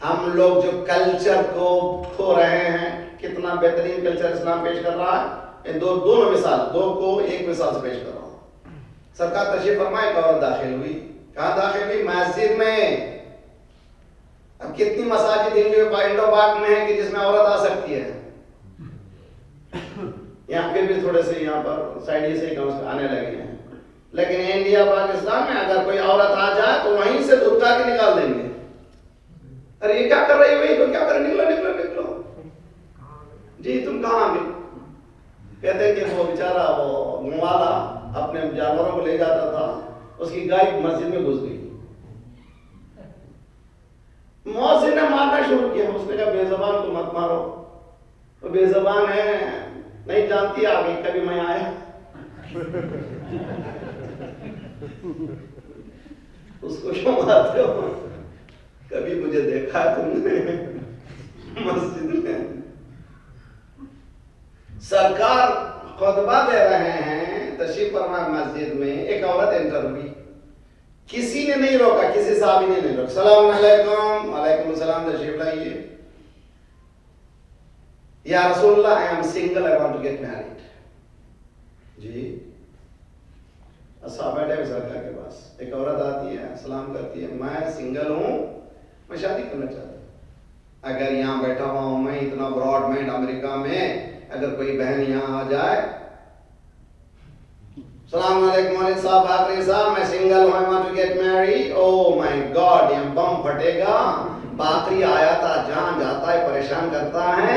S1: ہم لوگ جو کلچر کو کھو رہے ہیں. کتنا بہترین کلچر اسلام پیش کر رہا ہے. ان دونوں مثال، 2 کو ایک مثال سے پیش کر رہا ہوں. سرکار تشریف فرمائے، ایک عورت داخل ہوئی. کہاں داخل ہوئی؟ مسجد میں. اب کتنی مساجد انڈو پاک میں ہے کہ جس میں عورت آ سکتی ہے؟ یہاں پھر بھی تھوڑے سے یہاں پر سائڈ سے آنے لگے ہیں. لیکن انڈیا پاکستان میں اگر کوئی عورت آ جائے تو وہیں سے دھتکا کے نکال دیں گے. ارے یہ کیا کر رہی ہوئی؟ تو کیا کر رہے؟ نکلو نکلو نکلو. جی تم کہاں گئے؟ کہتے ہیں کہ وہ بیچارہ وہ گنوالا اپنے جانوروں کو لے جاتا تھا، اس کی گائے مسجد میں گھس گئی. مؤذن نے مارنا شروع کیا. اس نے کہا بے زبان کو مت مارو، وہ بے زبان ہے، نہیں جانتی آگے کبھی میں آیا. اس کو کیوں مارتے ہو؟ کبھی مجھے دیکھا ہے تم نے مسجد میں؟ سرکار خطبہ دے رہے ہیں، تشریف فرما مسجد میں. ایک عورت انٹر ہوئی، کسی نے نہیں روکا، کسی صحابی نے نہیں روکا. السلام علیکم. وعلیکم السلام، تشریف لائیے. یا رسول اللہ I am single, I want to get married. جی اصحاب بیٹھے ہوئے سرکار کے پاس. ایک عورت آتی ہے، سلام کرتی ہے، میں سنگل ہوں، میں شادی کرنا چاہتا ہوں. اگر یہاں بیٹھا ہوا ہوں میں اتنا براڈ مائنڈ امریکہ میں، اگر کوئی بہن یہاں آ جائے، السلام علیکم علیہ صاحب، آخری صاحب میں سنگل ہوں، I want to get married. Oh my God، یہ بم پھٹے گا. باقی آیا تھا جہاں جاتا ہے پریشان کرتا ہے،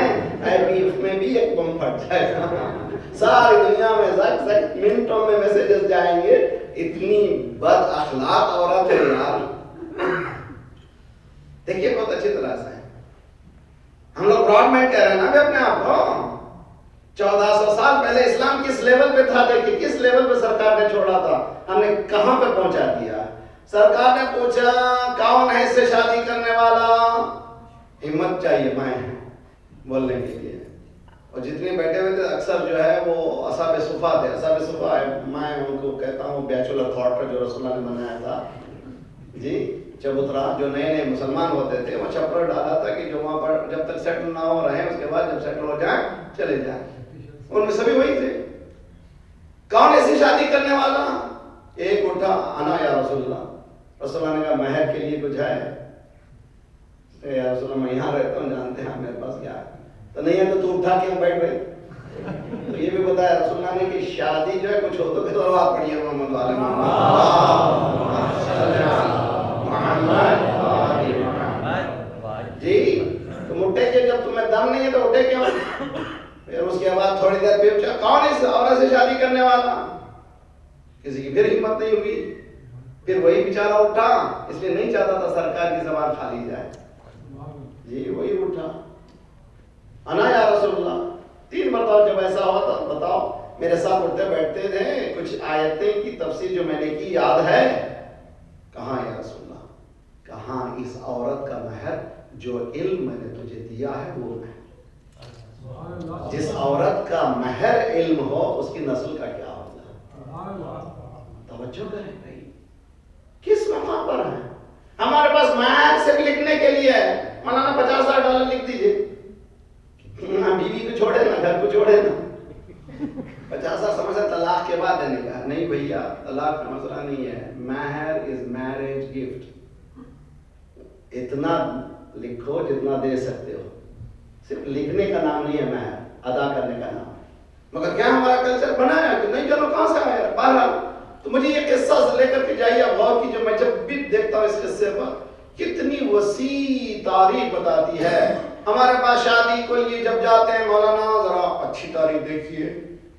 S1: IPF میں بھی ایک بم پھٹ جائے گا، ساری دنیا میں زک زک منٹوں میں میسیجز جائیں گے. اتنی بد اخلاق عورت ہے یار. دیکھیے بہت اچھی طرح سے ہم لوگ گورنمنٹ کہہ رہے ہیں نا بھی اپنے آپ کو. 1400 سال پہلے اسلام کس لیول پہ تھا، دیکھیے کس لیول پہ سرکار نے چھوڑا تھا، ہم نے کہاں پہ پہنچا دیا. سرکار نے پوچھا کون ہے اس سے شادی کرنے والا، ہمت چاہیے میں بولنے کے لیے. اور جتنے بیٹھے ہوئے تھے اکثر جو ہے وہ اصحاب صفا تھے. اصحاب صفا میں ان کو کہتا ہوں بیچولر تھاٹ جو رسول اللہ نے بنایا تھا جی. چبوترا جو نئے نئے مسلمان ہوتے تھے وہ چھپر ڈالا تھا کہ جو وہاں پر جب تک سیٹل نہ ہو رہے ہیں، اس کے بعد جب سیٹل ہو جائیں چلے جائیں. ان میں سبھی وہی تھے. کون ایسی شادی کرنے والا؟ ایک اٹھا، انا یا رسول اللہ. رسول اللہ نے کہا مہر کے لیے کچھ ہے؟ یا رسول اللہ میں یہاں رہتا ہوں، جانتے ہیں میرے پاس کیا ہے. تو نہیں ہے تو تو اٹھا کیوں بیٹھ گئے؟ تو یہ بھی بتایا رسول اللہ نے کہ شادی جو ہے کچھ ہو تو کہ دروات پڑھیے محمد والے جی. تم اٹھے کہ جب تمہیں دم نہیں ہے تو اٹھے کیوں؟ پھر اس کے بعد تھوڑی دیر پھر پوچھا کون اس عورت سے شادی کرنے والا؟ کسی کی پھر ہمت نہیں ہوئی. پھر وہی بیچارہ اٹھا، اس لیے نہیں چاہتا تھا سرکار کی زبان خالی جائے جی. وہی اٹھا، انا یا رسول اللہ. 3 مرتبہ جب ایسا ہوا تھا بتاؤ میرے ساتھ اٹھتے بیٹھتے تھے. کچھ آیتیں کی تفسیر جو میں نے کی یاد ہے؟ کہاں یا رسول اللہ، کہاں اس عورت کا مہر جو علم میں نے تجھے دیا ہے وہ مہر. جس عورت کا مہر علم ہو اس کی نسل کا کیا ہوگا؟ توجہ کریں بھائی، کس مقام پر ہے؟ ہمارے پاس مہر صرف لکھنے کے لیے ہے. مولانا $50,000 لکھ دیجیے، بیوی کو چھوڑے نا، گھر کو چھوڑے نا. 50,000 سمجھا طلاق کے بعد دینے کا نہیں بھیا، طلاق کا مسئلہ نہیں ہے. مہر از میرج گفٹ. اتنا لکھو جتنا دے سکتے ہو. صرف لکھنے کا نام نہیں ہے مہر، ادا کرنے کا نام. مگر کیا ہمارا کلچر بنا ہے کہ نہیں چلو کہاں سے آیا. بہرحال تو مجھے یہ قصہ لے کر کے جائیے غور کی، جو میں جب بھی دیکھتا ہوں اس قصے پر کتنی وسیع تاریخ بتاتی ہے. ہمارے پاس شادی کو لیے جب جاتے ہیں مولانا ذرا اچھی تاریخ دیکھیے،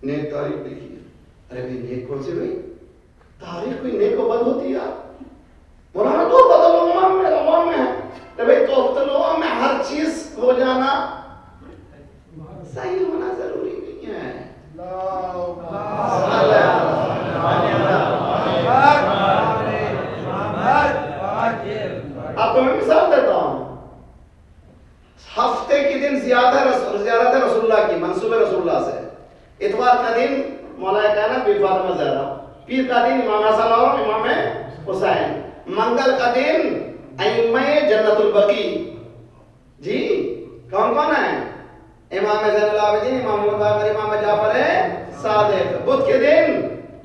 S1: نیک تاریخ دیکھیے. ارے بھائی نیک کون سی بھائی؟ تاریخ کوئی نیک و بد ہوتی ہے مولانا؟ تو بدلو عوام میں ہے بھائی، تو بدلو میں ہر چیز ہو جانا صحیح ہونا ضروری نہیں ہے. آپ کو میں مثال دیتا ہوں. ہفتے کے دن زیارت ہے رسول اللہ کی، منصوب رسول اللہ سے. اتوار کا دن مولا کائنات بی فاطمہ زہرا، پیر کا دن امام حسن اور امام حسین، منگل کا دن ائمہ جنت البقیع. جی کون کون ہے؟ امام زین العابدین، امام محمد باقر، امام جعفر صادق. بدھ کے دن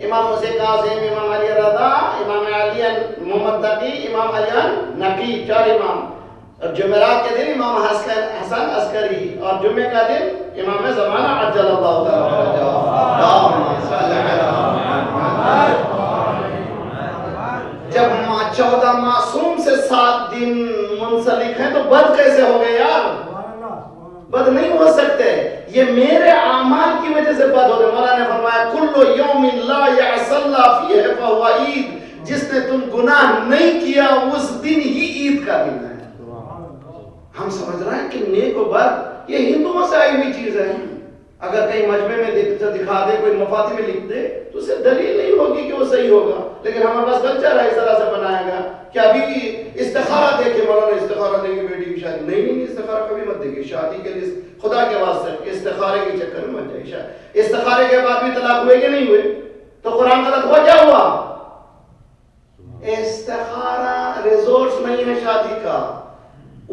S1: امام حسین قاسم، امام علی رضا، امام علی محمد تقی، امام علی نقی، 4 امام. اور جمعرات کے دن امام حسن عسکری، اور جمعے کا دن امام زمانہ عجل اللہ تعالی. جب 14 معصوم سے 7 دن منسلک ہیں تو بد کیسے ہو گئے یار؟ بد نہیں ہو سکتے. یہ میرے اعمال کی وجہ سے بد ہو گئے. مولا نے فرمایا کل یوم لا یعصی اللہ فیہ فہو عید. جس نے تم گناہ نہیں کیا اس دن ہی عید کا دن ہے. ہم سمجھ رہے ہیں کہ نیک و بد یہ ہندوؤں سے آئی ہوئی چیز ہے. اگر کہیں مجمع میں دکھا دے، کوئی مفاتی میں لکھ دے تو اسے دلیل نہیں ہوگی کہ وہ صحیح ہوگا. لیکن ہمارے پاس کلچر ہے اس طرح سے بنایا گیا کہ ابھی استخارہ دیکھے مولانا استخارہ دے کے بیٹی کی شادی. نہیں استخارہ کبھی مت دیکھیے. شادی کے لیے خدا کے واسطے استخارے کے چکر میں مت جائیے. استخارے کے بعد بھی طلاق ہوئے کہ نہیں ہوئے؟ تو قرآن غلط ہوا کیا ہوا؟ استخارہ ریزورٹس نہیں ہے شادی کا.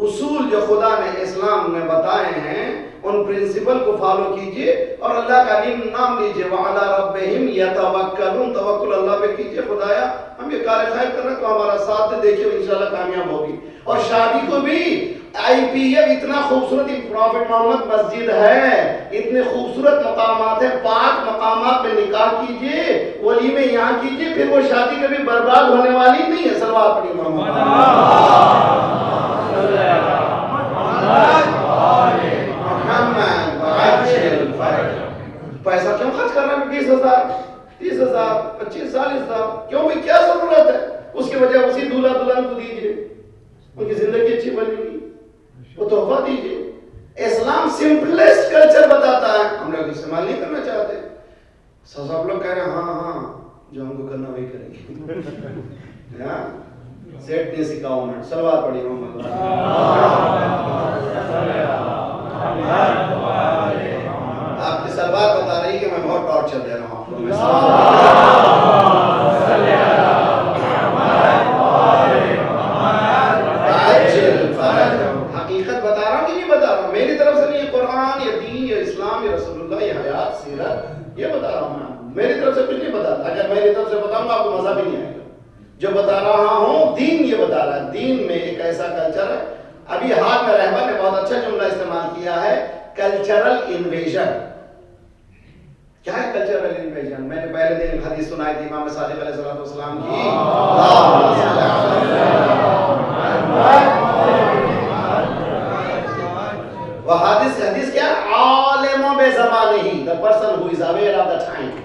S1: اصول جو خدا نے اسلام میں بتائے ہیں ان پرنسپل کو فالو کیجئے اور اللہ کا نام لیجئے. وَعَلَىٰ رَبِّهِمْ يَتَوَكَّلُونَ. توکل اللہ پہ کیجئے. خدایا ہم یہ کار خیر کر رہے ہیں تو ہمارا ساتھ دے، دیکھیے انشاءاللہ کامیاب ہوگی. اور شادی کو بھی IPF اتنا خوبصورت پروفٹ محمد مسجد ہے، اتنے خوبصورت مقامات ہیں، 5 مقامات میں نکاح کیجئے، ولیمے یہاں کیجئے. پھر وہ شادی کبھی برباد ہونے والی نہیں ہے. صلوات پڑھیے محمد. محمد وعجل فرجهم. پیسہ کیوں خرچ کر رہے ہیں؟ 20,000 30,000 25 40,000 کیوں بھی؟ کیا ضرورت ہے؟ اس کی وجہ اسی دولہا دلہن کو دیجیے، ان کی زندگی اچھی بنے گی، وہ تحفہ دیجیے. اسلام سمپلسٹ کلچر بتاتا ہے، ہم لوگ استعمال نہیں کرنا چاہتے. سب لوگ کہہ رہے ہیں ہاں جو ہم کو کرنا وہی کریں گے. سیٹ نے سکھا انہیں سلوات پڑھی محمد. آپ کی سلوات بتا رہی کہ میں بہت ٹارچر دے رہا ہوں آپ کو. حقیقت بتا رہا ہوں کہ نہیں بتا رہا ہوں، میری طرف سے نہیں. قرآن یا دین یا اسلام یا رسول اللہ یا حیات سیرت یہ بتا رہا ہوں میں، میری طرف سے کچھ نہیں بتاتا. اگر میری طرف سے بتاؤں گا آپ کو مزہ بھی نہیں آئے گا. جو بتا رہا ہوں دین یہ بتا رہا ہے. دین میں ایک ایسا کلچر ہے، ابھی حال میں رہبر نے بہت اچھا جملہ استعمال کیا ہے، کلچرل انویژن. کیا ہے کلچرل انویژن؟ میں نے پہلے دن حدیث سنائی تھی امام صادق علیہ السلام کی. وہ حدیث کیا ہے؟ عالم بزمانہ، the person who is aware of the time.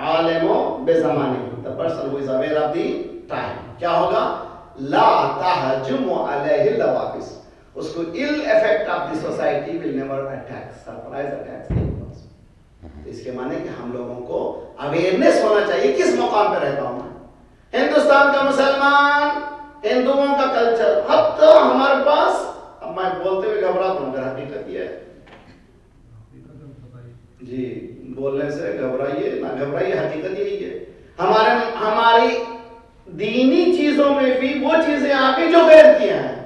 S1: Alam بزمانہ، the person who is aware of the time. کیا ہوگا؟ لا تہجم علیہ اللوابس. اس کو ill effect of the society will never attack. Surprise attacks نہیں ہوگا. اس کے معنی کہ ہم لوگوں کو اویئرنیس ہونا چاہیے کس مقام پہ رہتا ہوں میں. ہندوستان کا مسلمان، ہندوؤں کا کلچر، حتی ہمارے پاس، اب میں بولتے ہوئے گھبراتا ہوں، مگر حقیقت یہ ہے جی، بولنے سے گھبرائیے نہ گھبرائیے، حقیقت یہی ہے. ہماری دینی چیزوں میں بھی وہ چیزیں آ گئی جو غیر کیا ہیں،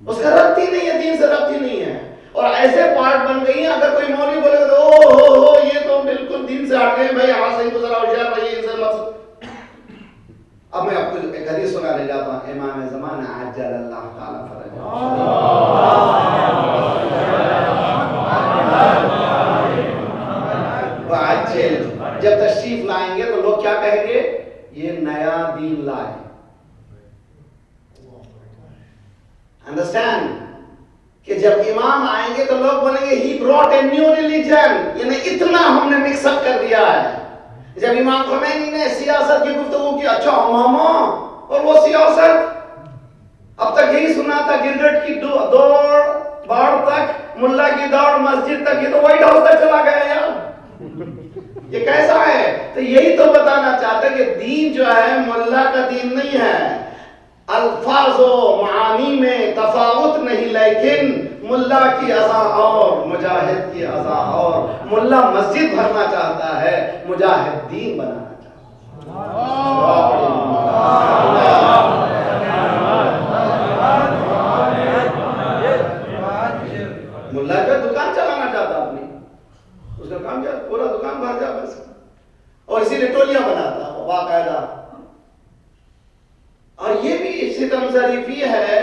S1: اس کا ربط ہی نہیں ہے، دین سے ربط ہی نہیں ہے، اور ایسے پارٹ بن گئی ہیں. اگر کوئی مولوی بولے گا او ہو یہ تو بالکل دین سے ہٹ گئے بھائی، یہاں سے ذرا ہوشیار رہیے، ان سے مت. اب میں آپ کو ایک حدیث سنانے جاتا ہوں، امام زمانہ عجل اللہ تعالی فرجہ. وعجل، جب تشریف لائیں گے تو لوگ کیا کہیں گے؟ یہ نیا دین لائے. انڈرسٹینڈ کہ جب امام آئیں گے تو لوگ بولیں گے he brought a new religion، یعنی اتنا ہم نے مکس اپ کر دیا ہے. جب امام خمینی نے سیاست کی گفتگو کی، اچھا امامہ اور وہ سیاست، اب تک یہی سنا تھا گرگٹ کی دوڑ باڑ تک، ملا کی دوڑ مسجد تک، یہ تو وائٹ ہاؤس تک چلا گیا یار، یہ کیسا ہے؟ تو یہی تو بتانا چاہتا ہے کہ دین جو ہے ملا کا دین نہیں ہے. الفاظ و معانی میں تفاوت نہیں، لیکن ملا کی اذا اور مجاہد کی اذا اور. ملا مسجد بھرنا چاہتا ہے، مجاہد دین بنانا چاہتا ہے. ملا کا دکان چلانا چاہتا اپنی، اس کا کام کیا؟ پورا دکان بھر جا بس، اور اسی لیے ٹولیاں بناتا باقاعدہ. اور یہ بھی ستم ظریفی ہے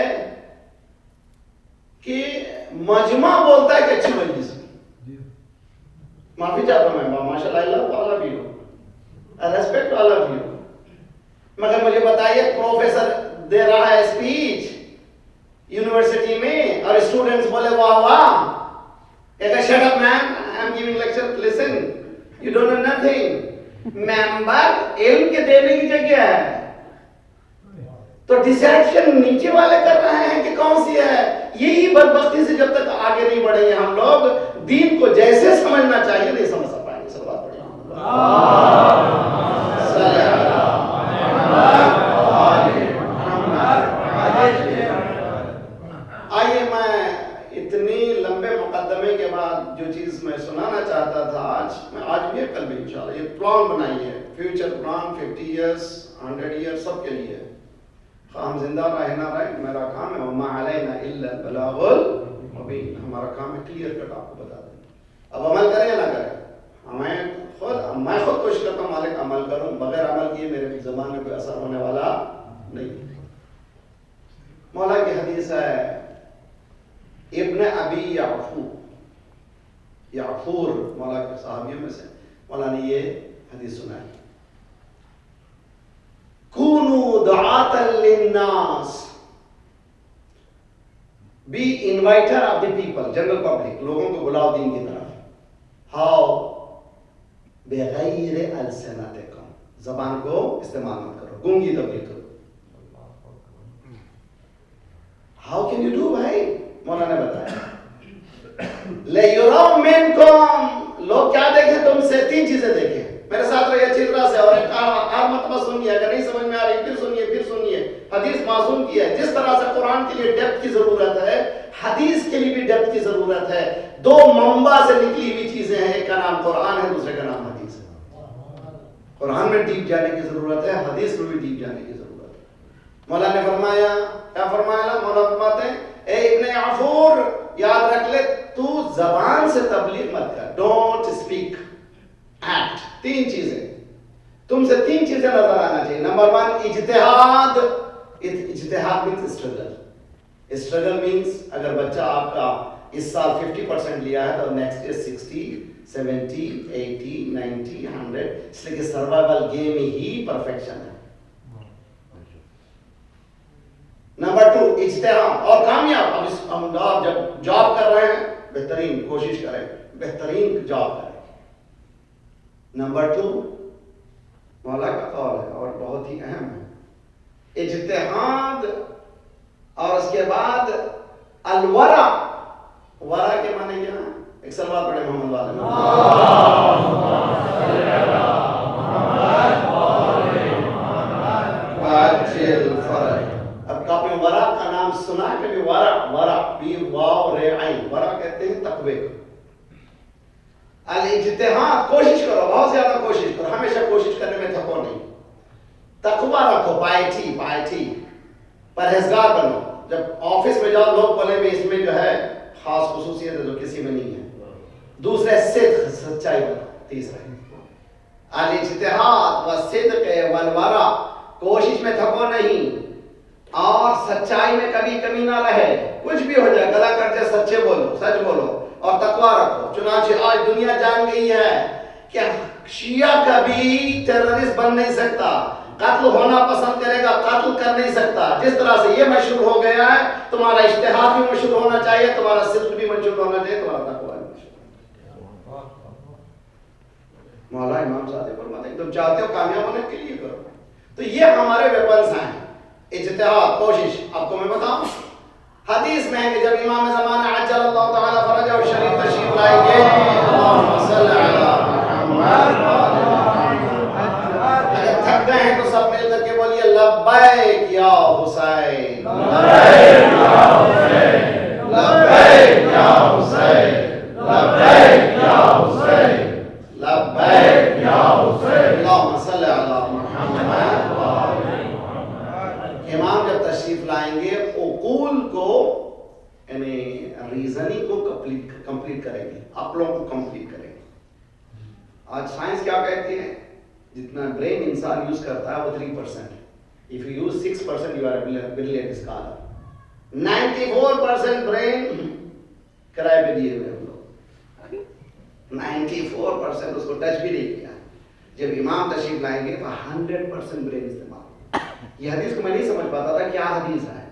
S1: کہ مجمع بولتا ہے کہ اچھی مجلس کی. معافی چاہتا ہوں میں، ماشاء اللہ والا بھی ہو، ریسپیکٹ والا بھی ہو، مگر مجھے بتائیے پروفیسر دے رہا ہے اسپیچ یونیورسٹی میں اور اسٹوڈنٹس بولے واہ واہ، کہتا shut up man I am giving lecture, listen you don't know nothing. ممبر علم کے دینے کی جگہ ہے، تو ڈسیپشن نیچے والے کر رہے ہیں کہ کون سی ہے. یہی بدبختی سے جب تک آگے نہیں بڑھیں گے ہم لوگ، دین کو جیسے سمجھنا چاہیے نہیں سمجھ پائیں گے. سب بات پڑھیں. آئیے میں اتنی لمبے مقدمے کے بعد جو چیز میں سنانا چاہتا تھا آج بھی کل بھی انشاءاللہ، یہ پلان بنائی ہے، فیوچر پلان 50 ایئرس 100 ایئرس سب کے لیے. ہم زندہ رہے نہ رہے، میرا کام ہے وما علینا الا البلاغ المبین. ہمارا کام ہے کلیئر کٹ آپ کو بتا دیں. اب عمل کریں یا نہ کریں، میں خود کوشش کرتا ہوں مالک عمل کروں، بغیر عمل کیے میرے زبان میں کوئی اثر ہونے والا نہیں. مولا کی حدیث ہے، ابن ابی یعفور مولا کے صحابیوں میں سے، مولا نے یہ حدیث سنائی، کونوا دعاة للناس be inviter of the people, general public, لوگوں کو بلاؤ دین کی طرف. ہاؤ بغیر السنتکم، زبان کو استعمال مت کرو، گونگی تبلیغ کرو. ہاؤ کین یو ڈو بھائی؟ مولانا نے بتایا لیروا منکم، لوگ کیا دیکھیں تم سے؟ 3 چیزیں دیکھیں. میرے ساتھ رہیے اچھی طرح سے، اور ایک اور مرتبہ سنیے، اگر نہیں سمجھ میں آ رہی پھر سنیے. حدیث معصوم کی ہے. جس طرح سے قرآن کے لیے ڈیپتھ کی ضرورت ہے، حدیث کے لیے بھی ڈیپتھ کی ضرورت ہے. 2 منبع سے نکلی ہوئی چیزیں ہیں، ایک کا نام قرآن ہے، دوسرے کا نام حدیث ہے. قرآن میں ڈیپ جانے کی ضرورت ہے، حدیث میں بھی ڈیپ جانے کی ضرورت ہے. مولا نے فرمایا، کیا فرمایا؟ مولا فرماتے ہیں اے ابن عفور، یاد رکھ لے تو زبان سے تبلیغ مت کر. Don't speak, act. 3 چیزیں تم سے، 3 چیزیں نظر آنا چاہیے. نمبر 1 اجتہاد. اجتہاد مینس اسٹرگل. اسٹرگل مینس اگر بچہ آپ کا اس سال 50% لیا ہے تو نیکسٹ ایئر 60 70 80 90 100، اس لیے کہ سروائیول گیم ہی پرفیکشن ہے. نمبر 2 اجتہاد اور کامیاب. اب ہم جب جاب کر رہے ہیں بہترین کوشش کریں، بہترین جاب کریں. نمبر 2 مولا کا قول ہے اور بہت ہی اہم ہے، اجتہاد. اور اس کے بعد الورع. ورع کے معنی کیا ہے؟ ایک سلوات پڑھے محمد والے. اب آپ نے ورع کا نام سنا ہے کبھی؟ ورع بی واو رے عین، ورع کہتے ہیں تقوی کو. الاجتہاد، کوشش کرو، بہت زیادہ کوشش کرو، ہمیشہ کوشش کرنے میں تھکو نہیں. تقوی رکھو، پائٹی، پرہیزگار بنو. جب آفس میں جاؤ لوگ بولے میں اس میں جو ہے خاص خصوصیت ہے جو کسی میں نہیں ہے. دوسرے صدق، سچائی بنو. تیسرا الاجتہاد والصدق والورع، کوشش میں تھکو نہیں اور سچائی میں کبھی کمی نہ رہے. کچھ بھی ہو جائے، گلا کٹ جائے، سچے بولو، سچ بولو اور تقوی رکھو. چنانچہ آج دنیا جان گئی ہے کہ شیعہ کبھی ٹیررسٹ بن نہیں سکتا، قتل ہونا پسند کرے گا، قتل کر نہیں سکتا. جس طرح سے یہ مشہور ہو گیا ہے، تمہارا اجتہاد بھی مشہور ہونا چاہیے، تمہارا صدق بھی مشہور ہونا چاہیے، تمہارا تقوی بھی مشہور. مولا امام صادق فرماتے ہیں تم چاہتے ہو کامیاب ہونے کے لیے کرو. تو یہ ہمارے ویپنز ہیں، اجتہاد، کوشش. آپ کو میں بتاؤں حدیث میں ہے کہ جب امام زمانہ عجل اللہ تعالی فرجہ شریف تشریف لائیں گے، اللہم صلی علی محمد، اگر تھک گئے ہیں تو سب مل کر کے بولیے لبیک یا حسین، لبیک یا حسین، لبیک یا حسین، لبیک یا حسین، لبیک یا حسین، اللہم صلی علی محمد. امام جب تشریف لائیں گے عقول کو یعنی ریزننگ کو کمپلیٹ کریں گے، عقلوں کو کمپلیٹ کریں گے. آج سائنس کیا کہتی ہے؟ جتنا برین انسان یوز کرتا ہے وہ 3%. if you use 6% you are a brilliant scholar. 94% brain کرائے پہ دیے ہوئے ہم لوگ. 94% اس کو ٹچ بھی نہیں کیا. جب امام تشریف لائیں گے تو 100% برین استعمال. یہ حدیث کو میں نہیں سمجھ پاتا تھا کیا حدیث ہے،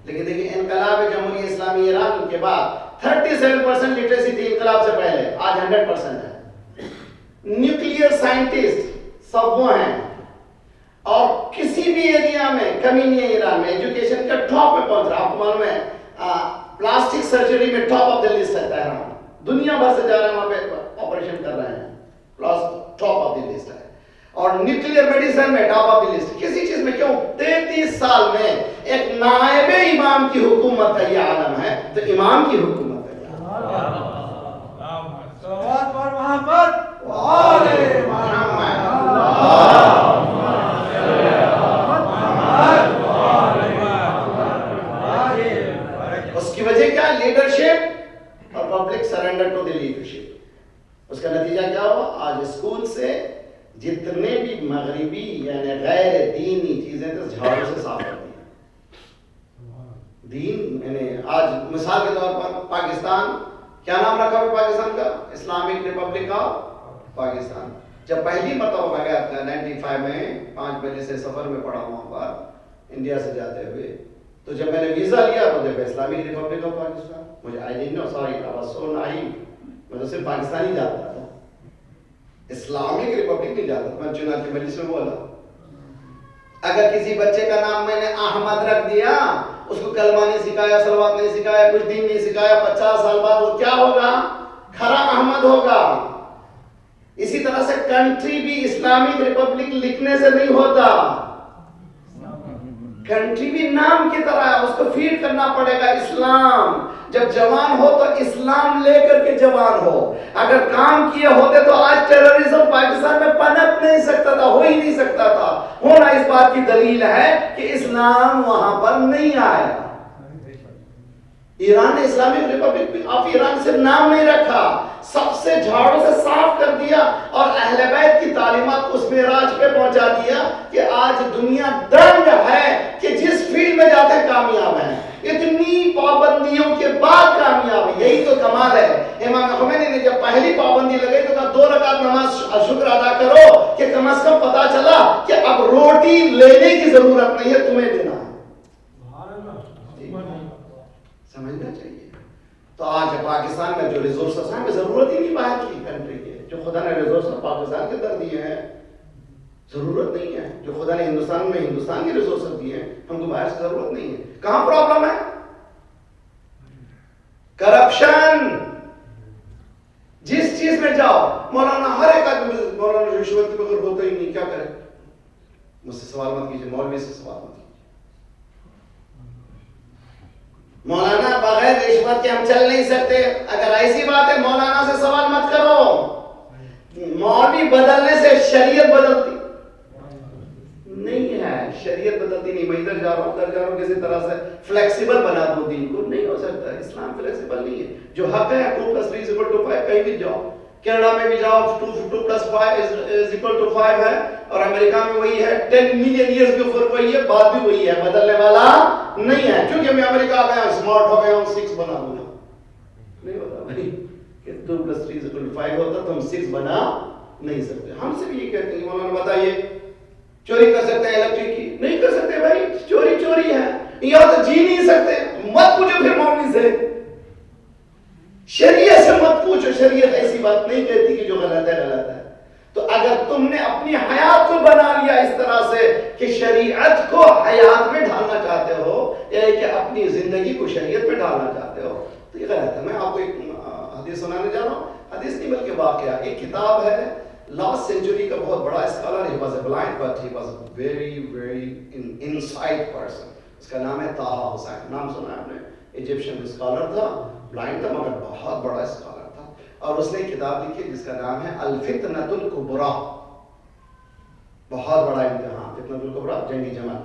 S1: لیکن دیکھیں انقلاب جمہوریہ اسلامی ایران کے بعد 37% لٹریسی تھی انقلاب سے پہلے، آج 100% ہے. نیوکلیئر سائنٹسٹ سب وہ ہیں اور کسی بھی ایریا میں کمی نہیں ہے. ایران میں ایجوکیشن کا ٹاپ میں پہنچ رہا. آپ کو معلوم ہے پلاسٹک سرجری میں ٹاپ آف دی لسٹ ہے تہران. دنیا بھر سے جا رہے ہیں وہاں پہ آپریشن کر رہے ہیں، ٹاپ آف دی لسٹ ہے. اور نیوکلیئر میڈیسن میں ٹاپ آف دی لسٹ. کسی چیز میں کیوں؟ 33 سال میں ایک نائب امام کی حکومت کا یہ عالم ہے، تو امام کی حکومت ہے. اس کی وجہ کیا؟ لیڈرشپ اور public surrender to the leadership. اس کا نتیجہ کیا ہوا؟ آج اسکول سے جتنے بھی مغربی یعنی غیر دینی چیزیں تو جھاڑو سے صاف کر دی. دین یعنی آج مثال کے طور پر پاکستان، کیا نام رکھا ہوا پاکستان کا؟ Islamic republic of Pakistan. جب پہلی مرتبہ میں گیا تھا 95 میں، 5 بجے سے سفر میں پڑا وہاں پر انڈیا سے جاتے ہوئے،
S2: تو جب میں نے ویزا لیا تو دیکھا اسلامک ریپبلک آف پاکستان. مجھے I don't know, sorry, I was so naive. میں تو صرف پاکستانی جانتا تھا, اسلامک ریپبلک نہیں جانتا. میں چنانچہ مجلس میں بولا اگر کسی بچے کا نام میں نے احمد رکھ دیا, اس کو کلمہ نہیں سکھایا, صلوات نہیں سکھایا, کچھ دین نہیں سکھایا, 50 سال بعد وہ کیا ہوگا؟ کھرا احمد ہوگا. اسی طرح سے کنٹری بھی اسلامک ریپبلک لکھنے سے نہیں ہوتا. کنٹری بھی نام کی طرح ہے, اس کو فیڈ کرنا پڑے گا اسلام. جب جوان ہو تو اسلام لے کر کے جوان ہو. اگر کام کیے ہوتے تو آج ٹیررزم پاکستان میں پنپ نہیں سکتا تھا, ہو ہی نہیں سکتا تھا. ہونا اس بات کی دلیل ہے کہ اسلام وہاں پر نہیں آیا. ایران نے اسلامک ریپبلک آف ایران سے نام نہیں رکھا, سب سے جھاڑو سے صاف کر دیا اور اہل بیت کی تعلیمات کو اس معراج پہ پہنچا دیا کہ آج دنیا دنگ ہے کہ جس فیلڈ میں جاتے کامیاب ہیں. اتنی پابندیوں کے بعد کامیاب ہے, یہی تو کمال ہے. امام خمینی نے جب پہلی پابندی لگائی تو کہا 2 رکعت نماز شکر ادا کرو کہ کم از کم پتا چلا کہ اب روٹی لینے کی ضرورت نہیں ہے, تمہیں دینا ہے. سمجھنا چاہیے. تو آج پاکستان میں جو ریسورسز ہیں, ضرورت ہی نہیں باہر کی کنٹری کے. جو خدا نے ریسورسز پاکستان کے اندر دیے ہیں, ضرورت نہیں ہے. جو خدا نے ہندوستان میں ہندوستان کے ریسورسز دیے ہیں, ہم کو باہر سے ضرورت نہیں ہے. کہاں پرابلم ہے؟ کرپشن. جس چیز میں جاؤ, مولانا ہر ایک آدمی مولانا رشوت کے بغیر ہوتا ہی نہیں, کیا کرے؟ مجھ سے سوال مت کیجیے, مولوی سے سوال مت کیجیے. مولانا بغیر رشوت کے ہم چل نہیں سکتے. اگر ایسی بات ہے مولانا سے سوال مت کرو. مولوی بدلنے سے شریعت بدلتی نہیں ہے, شریعت بدلتی نہیں. میں ادھر جا رہا ہوں کسی طرح سے فلیکسیبل بنا دوں دین کو, نہیں ہو سکتا. اسلام فلیکسیبل نہیں ہے. جو حق ہے 2 + 3 = 5, کہیں بھی جاؤ, کینیڈا میں بھی جاؤ 2 + 5 = 5 ہے, اور امریکہ میں وہی ہے. 10 ملین ایئرز بفور وہی ہے, بات بھی وہی ہے, بدلنے والا نہیں ہے. چونکہ میں امریکہ آ گیا, اسمارٹ ہو گیا ہوں, 6 بنا دوں گا. نہیں ہوتا بھائی کہ 2 + 3 = 5 ہوتا تو ہم 6 بنا نہیں سکتے. ہم سے بھی یہ کہتے ہیں مولانا بتائیے چوری کر سکتے ہیں الیکٹرک کی؟ نہیں کر سکتے بھائی, چوری چوری ہے. یا تو جی نہیں سکتے, مت پوچھو پھر مولوی سے, شریعت سے مت پوچھو. شریعت ایسی بات نہیں کہتی کہ جو غلط ہے غلط ہے. تو اگر تم نے اپنی حیات کو بنا لیا اس طرح سے کہ شریعت کو حیات میں ڈھالنا چاہتے ہو, یا کہ اپنی زندگی کو شریعت میں ڈالنا چاہتے ہو, تو یہ غلط ہے. میں آپ کو ایک حدیث سنانے جا رہا ہوں. حدیث نہیں بلکہ واقعہ. ایک کتاب ہے, لاسٹ سینچری کا بہت بڑا scholar, he was a blind but he was a very insight person. اس کا نام ہے طه حسین. نام سنا ہے آپ نے؟ ایجپشین اسکالر تھا, بلائنڈ تھا مگر بہت بڑا اسکالر تھا. اور اس نے کتاب لکھی جس کا نام ہے الفتنۃ الکبریٰ. بہت بڑا امتحان, فتنۃ الکبریٰ, جنگی جمل.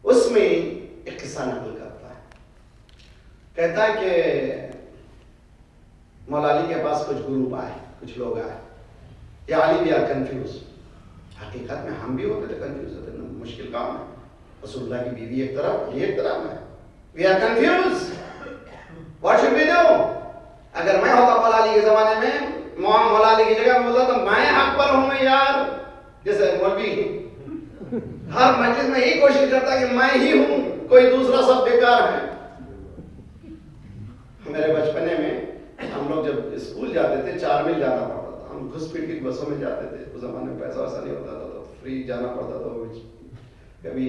S2: اس میں ایک قصہ نقل کرتا ہے. کہتا ہے کہ مولا علی کے پاس کچھ گروپ آئے, کچھ لوگ آئے. یا علی وی آر کنفیوز. حقیقت میں ہم بھی ہوتے تھے کنفیوز ہوتے تھے, مشکل کام ہے. رسول اللہ کی بیوی ایک طرف, یہ ایک طرف ہے. We are confused, what should we do. اگر میں ہوتا مولا علی کے زمانے میں, مولا علی کی جگہ میں بولتا تو میں حق پر ہوں. میں یار جیسے مولوی ہر مجلس میں یہی کوشش کرتا کہ میں ہی ہوں, کوئی دوسرا سب بیکار ہے. میرے بچپنے میں ہم لوگ جب اسکول جاتے تھے 4 میل جانا پڑتا تھا. ہم گھس پیٹ کی بسوں میں جاتے تھے. اس زمانے میں پیسہ ویسا نہیں ہوتا تھا تو فری جانا پڑتا تھا. کبھی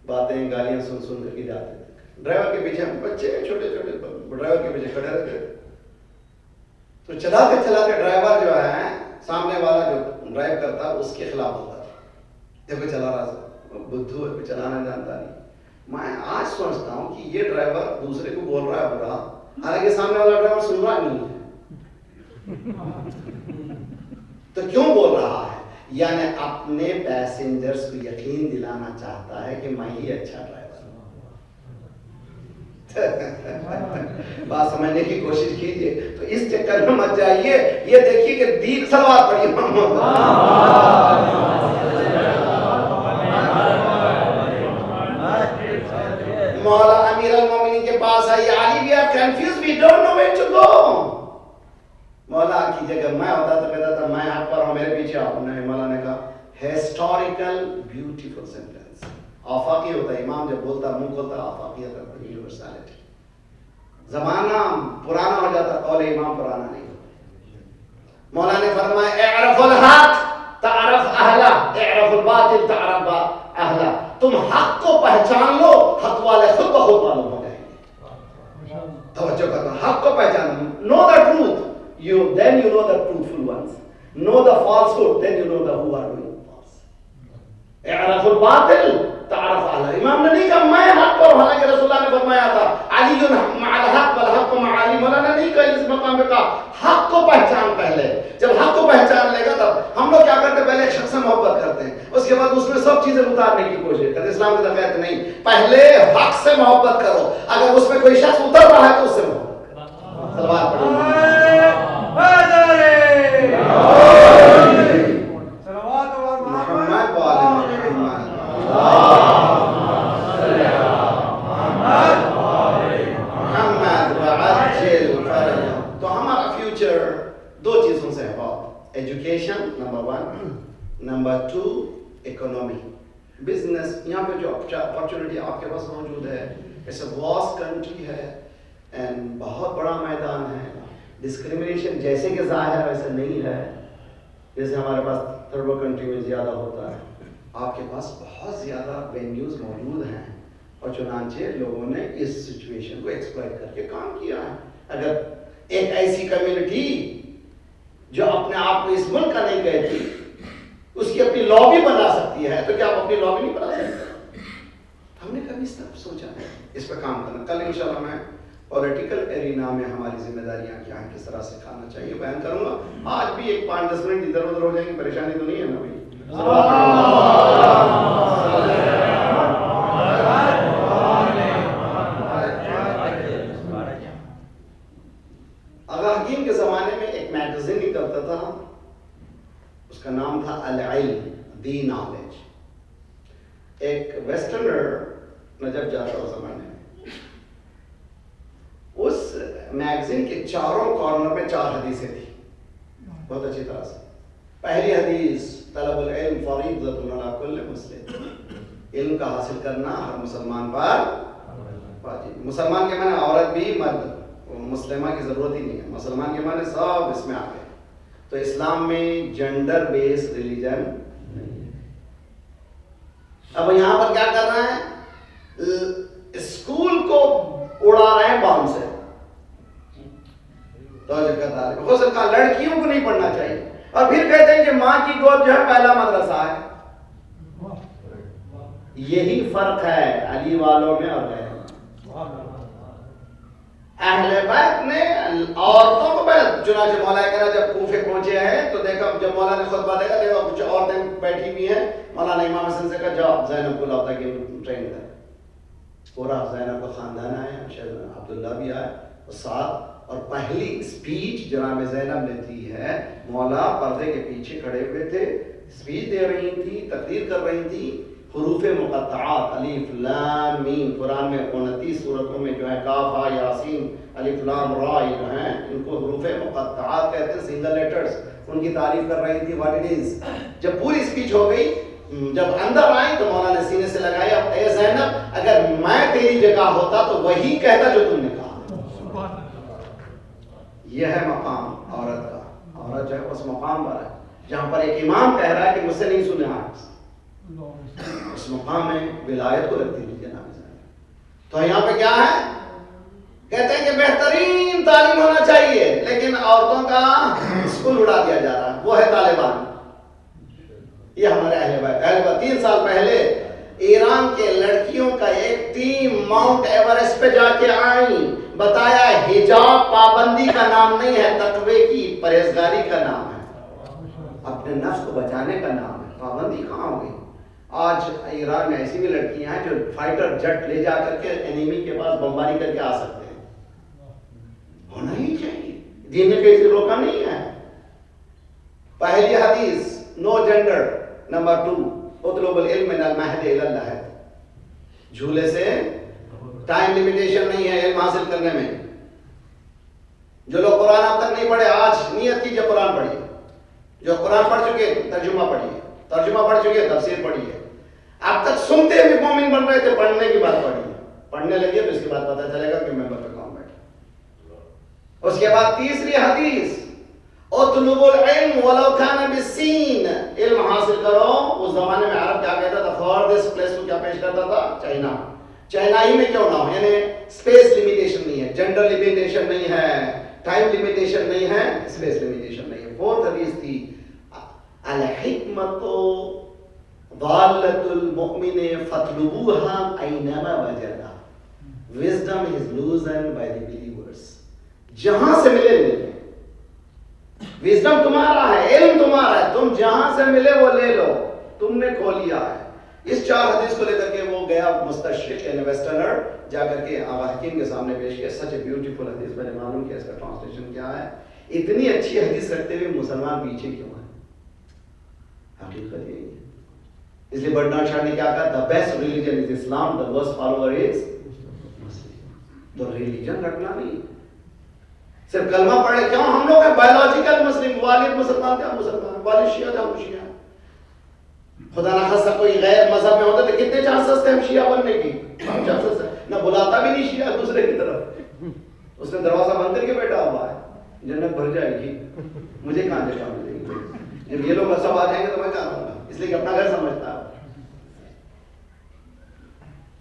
S2: باتیں گالیاں سن سن کر کے جاتے تھے. ڈرائیور کے پیچھے ہم بچے چھوٹے چھوٹے ڈرائیور کے پیچھے کھڑے رہتے تھے. تو چلاتے چلاتے ڈرائیور جو ہے, سامنے والا جو ڈرائیو کرتا اس کے خلاف ہوتا تھا. دیکھو چلا رہا تھا, بدھو ہے, چلانا جانتا نہیں. میں آج سوچتا ہوں کہ یہ ڈرائیور دوسرے کو بول رہا ہے برا, حالانکہ سامنے والا ڈرائیور سن رہا نہیں ہے. تو کیوں بول رہا ہے؟ یعنی اپنے پیسنجرز کو یقین دلانا چاہتا ہے کہ میں ہی اچھا ڈرائیور ہوں. بات سمجھنے کی کوشش کیجئے. تو اس چکر میں مت جائیے. یہ دیکھیے کہ دین, صلوات پڑھیے محمد. مولا امیر المومنین کے پاس آئی, Ali we are confused, we don't know where to go. مولا کی جگہ میں ہوتا تو کہتا تھا میں حق پر ہوں, میرے پیچھے آؤ. مولا نے کہا ہسٹوریکل بیوٹیفل سینٹینس, آفاقی ہوتا ہے، امام جب بولتا منہ کھولتا آفاقیت رکھتا ہے، یونیورسلٹی. زمانہ پرانا ہو جاتا، قول امام پرانا نہیں ہوتا. مولا نے فرمایا اعرف الحق تعرف اہلا، اعرف الباطل تعرف اہلا. تم حق کو پہچان لو، حق والے خود بخود معلوم ہو جائیں گے. توجہ کرنا، حق کو پہچانو. know the truth, then you know the truthful ones. know the falsehood, then you know the who are doing false. اعرف الباطل تعرف اہلا. امام نے نہیں کہا میں حق پر، حالانکہ رسول اللہ نے فرمایا تھا علی مع الحق والحق مع علی. مولانا نہیں کہا اس مقام پہ، کہا حق کو پہچان پہلے. جب حق کو پہچان لے گا تب ہم لوگ کیا کرتے ہیں، پہلے ایک شخص سے محبت کرتے ہیں، اس کے بعد اس میں سب چیزیں اتارنے کی کوشش کرتے ہیں. اسلام کی طرف نہیں، پہلے حق سے محبت کرو. اگر اس میں کوئی شخص اتر رہا ہے تو اس سے محبت کرو. سلوات پڑھو. تو ہمارا فیوچر دو چیزوں سے ہے بہت. Education number 1، number 2 economy, business. یہاں پہ جو اپرچونٹی آپ کے پاس موجود ہے، اٹس اے واس کنٹری ہے اینڈ بہت بڑا میدان ہے. ڈسکریمنیشن جیسے کہ ظاہر ہے ویسے نہیں ہے، جیسے ہمارے پاس تھرڈ ورلڈ کنٹری میں زیادہ ہوتا ہے. آپ کے پاس بہت زیادہ وینیوز موجود ہیں اور چنانچہ لوگوں نے اس سچویشن کو ایکسپلائٹ کر کے کام کیا ہے. اگر ایک ایسی کمیونٹی جو اپنے آپ کو اس ملک کا نہیں کہتی، اس کی اپنی لابی بنا سکتی ہے، تو کیا آپ اپنی لابی نہیں بنا سکتے؟ ہم نے کبھی اس طرف سوچا ہے اس پہ کام کرنا. کل انشاءاللہ میں پولیٹیکل ایرینا میں ہماری ذمہ داریاں کیا ہیں، کس طرح سے کھانا چاہیے بیان کروں گا. آج بھی ایک 5-10 منٹ ادھر ادھر ہو جائیں گے، پریشانی تو نہیں ہے نا بھائی؟ اگر حکیم کے زمانے میں ایک میگزین نکلتا تھا، اس کا نام تھا العلم، دی نالج. ایک ویسٹرنر نجب جاتا اس زمانے میں، اس میگزین کے چاروں کارنر میں 4 حدیثیں تھیں بہت اچھی طرح سے. پہلی حدیث طلب العلم فریضۃ علی کل مسلم، علم کا حاصل کرنا ہر مسلمان پر واجب. مسلمان کے معنی عورت بھی مرد، مسلمہ کی ضرورت ہی نہیں ہے. مسلمان کے معنی سب اس میں آ گئے. تو اسلام میں جنڈر بیس ریلیجن نہیں ہے. اب یہاں پر کیا کر رہے ہیں، اسکول کو اڑا رہے ہیں بام سے. غسل کا لڑکیوں کو نہیں پڑھنا چاہیے، اور پھر کہتے ہیں کہ ماں کی گود جو ہے پہلا مدرسہ ہے. یہی فرق ہے علی والوں میں اور غیر. اہل بیت نے عورتوں کو پہلے، چنانچہ مولا کہنا جب کوفے پہنچے ہیں تو دیکھا، جب مولا نے خطبہ دیکھا، دیکھا کچھ عورتیں بیٹھی ہوئی ہیں. مولانا امام حسن سے کہا جاؤ زینب کو لاؤ تاکہ ٹرین کرے. پورا زینب کا خاندان آیا، شہزادہ عبداللہ بھی آیا اور ساتھ. اور پہلی اسپیچ جناب زینب نے دی ہے، مولا پردے کے پیچھے کھڑے ہوئے تھے، اسپیچ دے رہی تھی، تقریر کر رہی تھی. حروف مقطعات الف لام میم، قرآن میں 29 سورتوں میں جو ہے کاف ہا یاسین الف لام را، یہ جو ہیں ان کو حروف مقطعات کہتے ہیں، سنگل لیٹرز. ان کی تعریف کر رہی تھی واٹ اٹ از. جب پوری اسپیچ ہو گئی، جب اندر آئی تو مولا نے سینے سے لگایا، اے زینب اگر میں تیری جگہ ہوتا تو وہی کہتا جو تم نے کہا. یہ ہے مقام عورت کا. عورت جو ہے اس مقام پر ہے جہاں پر ایک امام کہہ رہا ہے کہ مجھ سے نہیں سنے آج، اس مقام میں ولایت کو رکھتی ہوئی جناب. تو یہاں پہ کیا ہے، کہتے ہیں کہ بہترین تعلیم ہونا چاہیے، لیکن عورتوں کا اسکول اڑا دیا جا رہا ہے، وہ ہے طالبان. یہ ہمارے اہل بیت 3 سال پہلے ایران کے لڑکیوں کا ایک ٹیم ماؤنٹ ایورسٹ پہ جا کے آئی، بتایا حجاب پابندی کا نام نہیں ہے، تقوی کی پرہیزگاری کا نام ہے، اپنے نفس کو بچانے کا نام ہے. پابندی کہاں ہو گئی؟ آج ایران میں ایسی بھی لڑکیاں ہیں جو فائٹر جٹ لے جا کر کے انیمی کے پاس بمباری کر کے آ سکتے ہیں. ہونا ہی چاہیے، دین نے کسی روکا نہیں ہے. پہلی حدیث نو جنڈر. نمبر 2 اطلب العلم من المہد الی اللحد. جھولے سے ٹائم لیمیٹیشن نہیں ہے علم حاصل کرنے میں. جو لوگ قرآن اب تک نہیں پڑھے، آج نیت کیجئے قرآن پڑھیے. جو قرآن پڑھ چکے ترجمہ پڑھیے، ترجمہ پڑھ چکے تفسیر پڑھیے. اب تک سنتے ہوئے مومن بن رہے تھے، پڑھنے کی بات پڑھی، پڑھنے لگے تو اس کے بعد پتہ چلے گا کہ ممبر پہ کون بیٹھا۔ اس کے بعد تیسری حدیث، اطلب العلم ولو کان بالسین، علم حاصل کرو۔ اس زمانے میں عرب کیا کہتا تھا؟ فاردسٹ پلیس کو کیا پیش کرتا تھا؟ چائنا۔ چائنا ہی میں کیوں نہ ہو، یعنی اسپیس لمیٹیشن نہیں ہے، جنڈر لمیٹیشن نہیں ہے، ٹائم لمیٹیشن نہیں ہے، اسپیس لمیٹیشن نہیں ہے۔ فورتھ حدیث تھی الحکمت ضالۃ المؤمن فاطلبوها anima وجدها، wisdom is loosened by the believers۔ جہاں سے ملے لے لو، وزڈم تمہارا ہے، علم تمہارا ہے، تم جہاں سے ملے وہ لے لو، تم نے کھو لیا ہے۔ اس چار حدیث کو لے کر کے وہ گیا مستشرق یعنی ویسٹرنر، جا کر کے آغا حکیم کے سامنے پیش کیا۔ سچ اے بیوٹیفل حدیث، میں نے معلوم کیا اس کا ٹرانسلیشن کیا ہے۔ اتنی اچھی حدیث رکھتے ہوئے مسلمان پیچھے کیوں ہیں؟ حقیقت یہی ہے۔ اس لیے برنارڈ شاہ نے کیا کہا؟ the best religion is Islam, the worst follower is Muslim۔ تو ریلیجن رکھنا نہیں، صرف کلمہ پڑھے کیوں؟ ہم لوگ ہیں بایولوجیکل مسلم، والد مسلمان تھے ہم مسلمان، والد شیعہ تھے ہم شیعہ۔ خدا نہ خاصہ کوئی غیر مذہب میں ہوتا تو کتنے چانسز تھے ہم شیعہ بننے کی؟ چانسز ہے، نہ بلاتا بھی نہیں شیعہ دوسرے کی طرف، اس نے دروازہ بند کر کے بیٹھا ہوا ہے، جنت بھر جائے گی، مجھے کہاں جگہ ملے گی؟ جب یہ لوگ سب آ جائیں گے تو میں کہاں رہوں گا؟ اس لیے کہ اپنا گھر سمجھتا ہے۔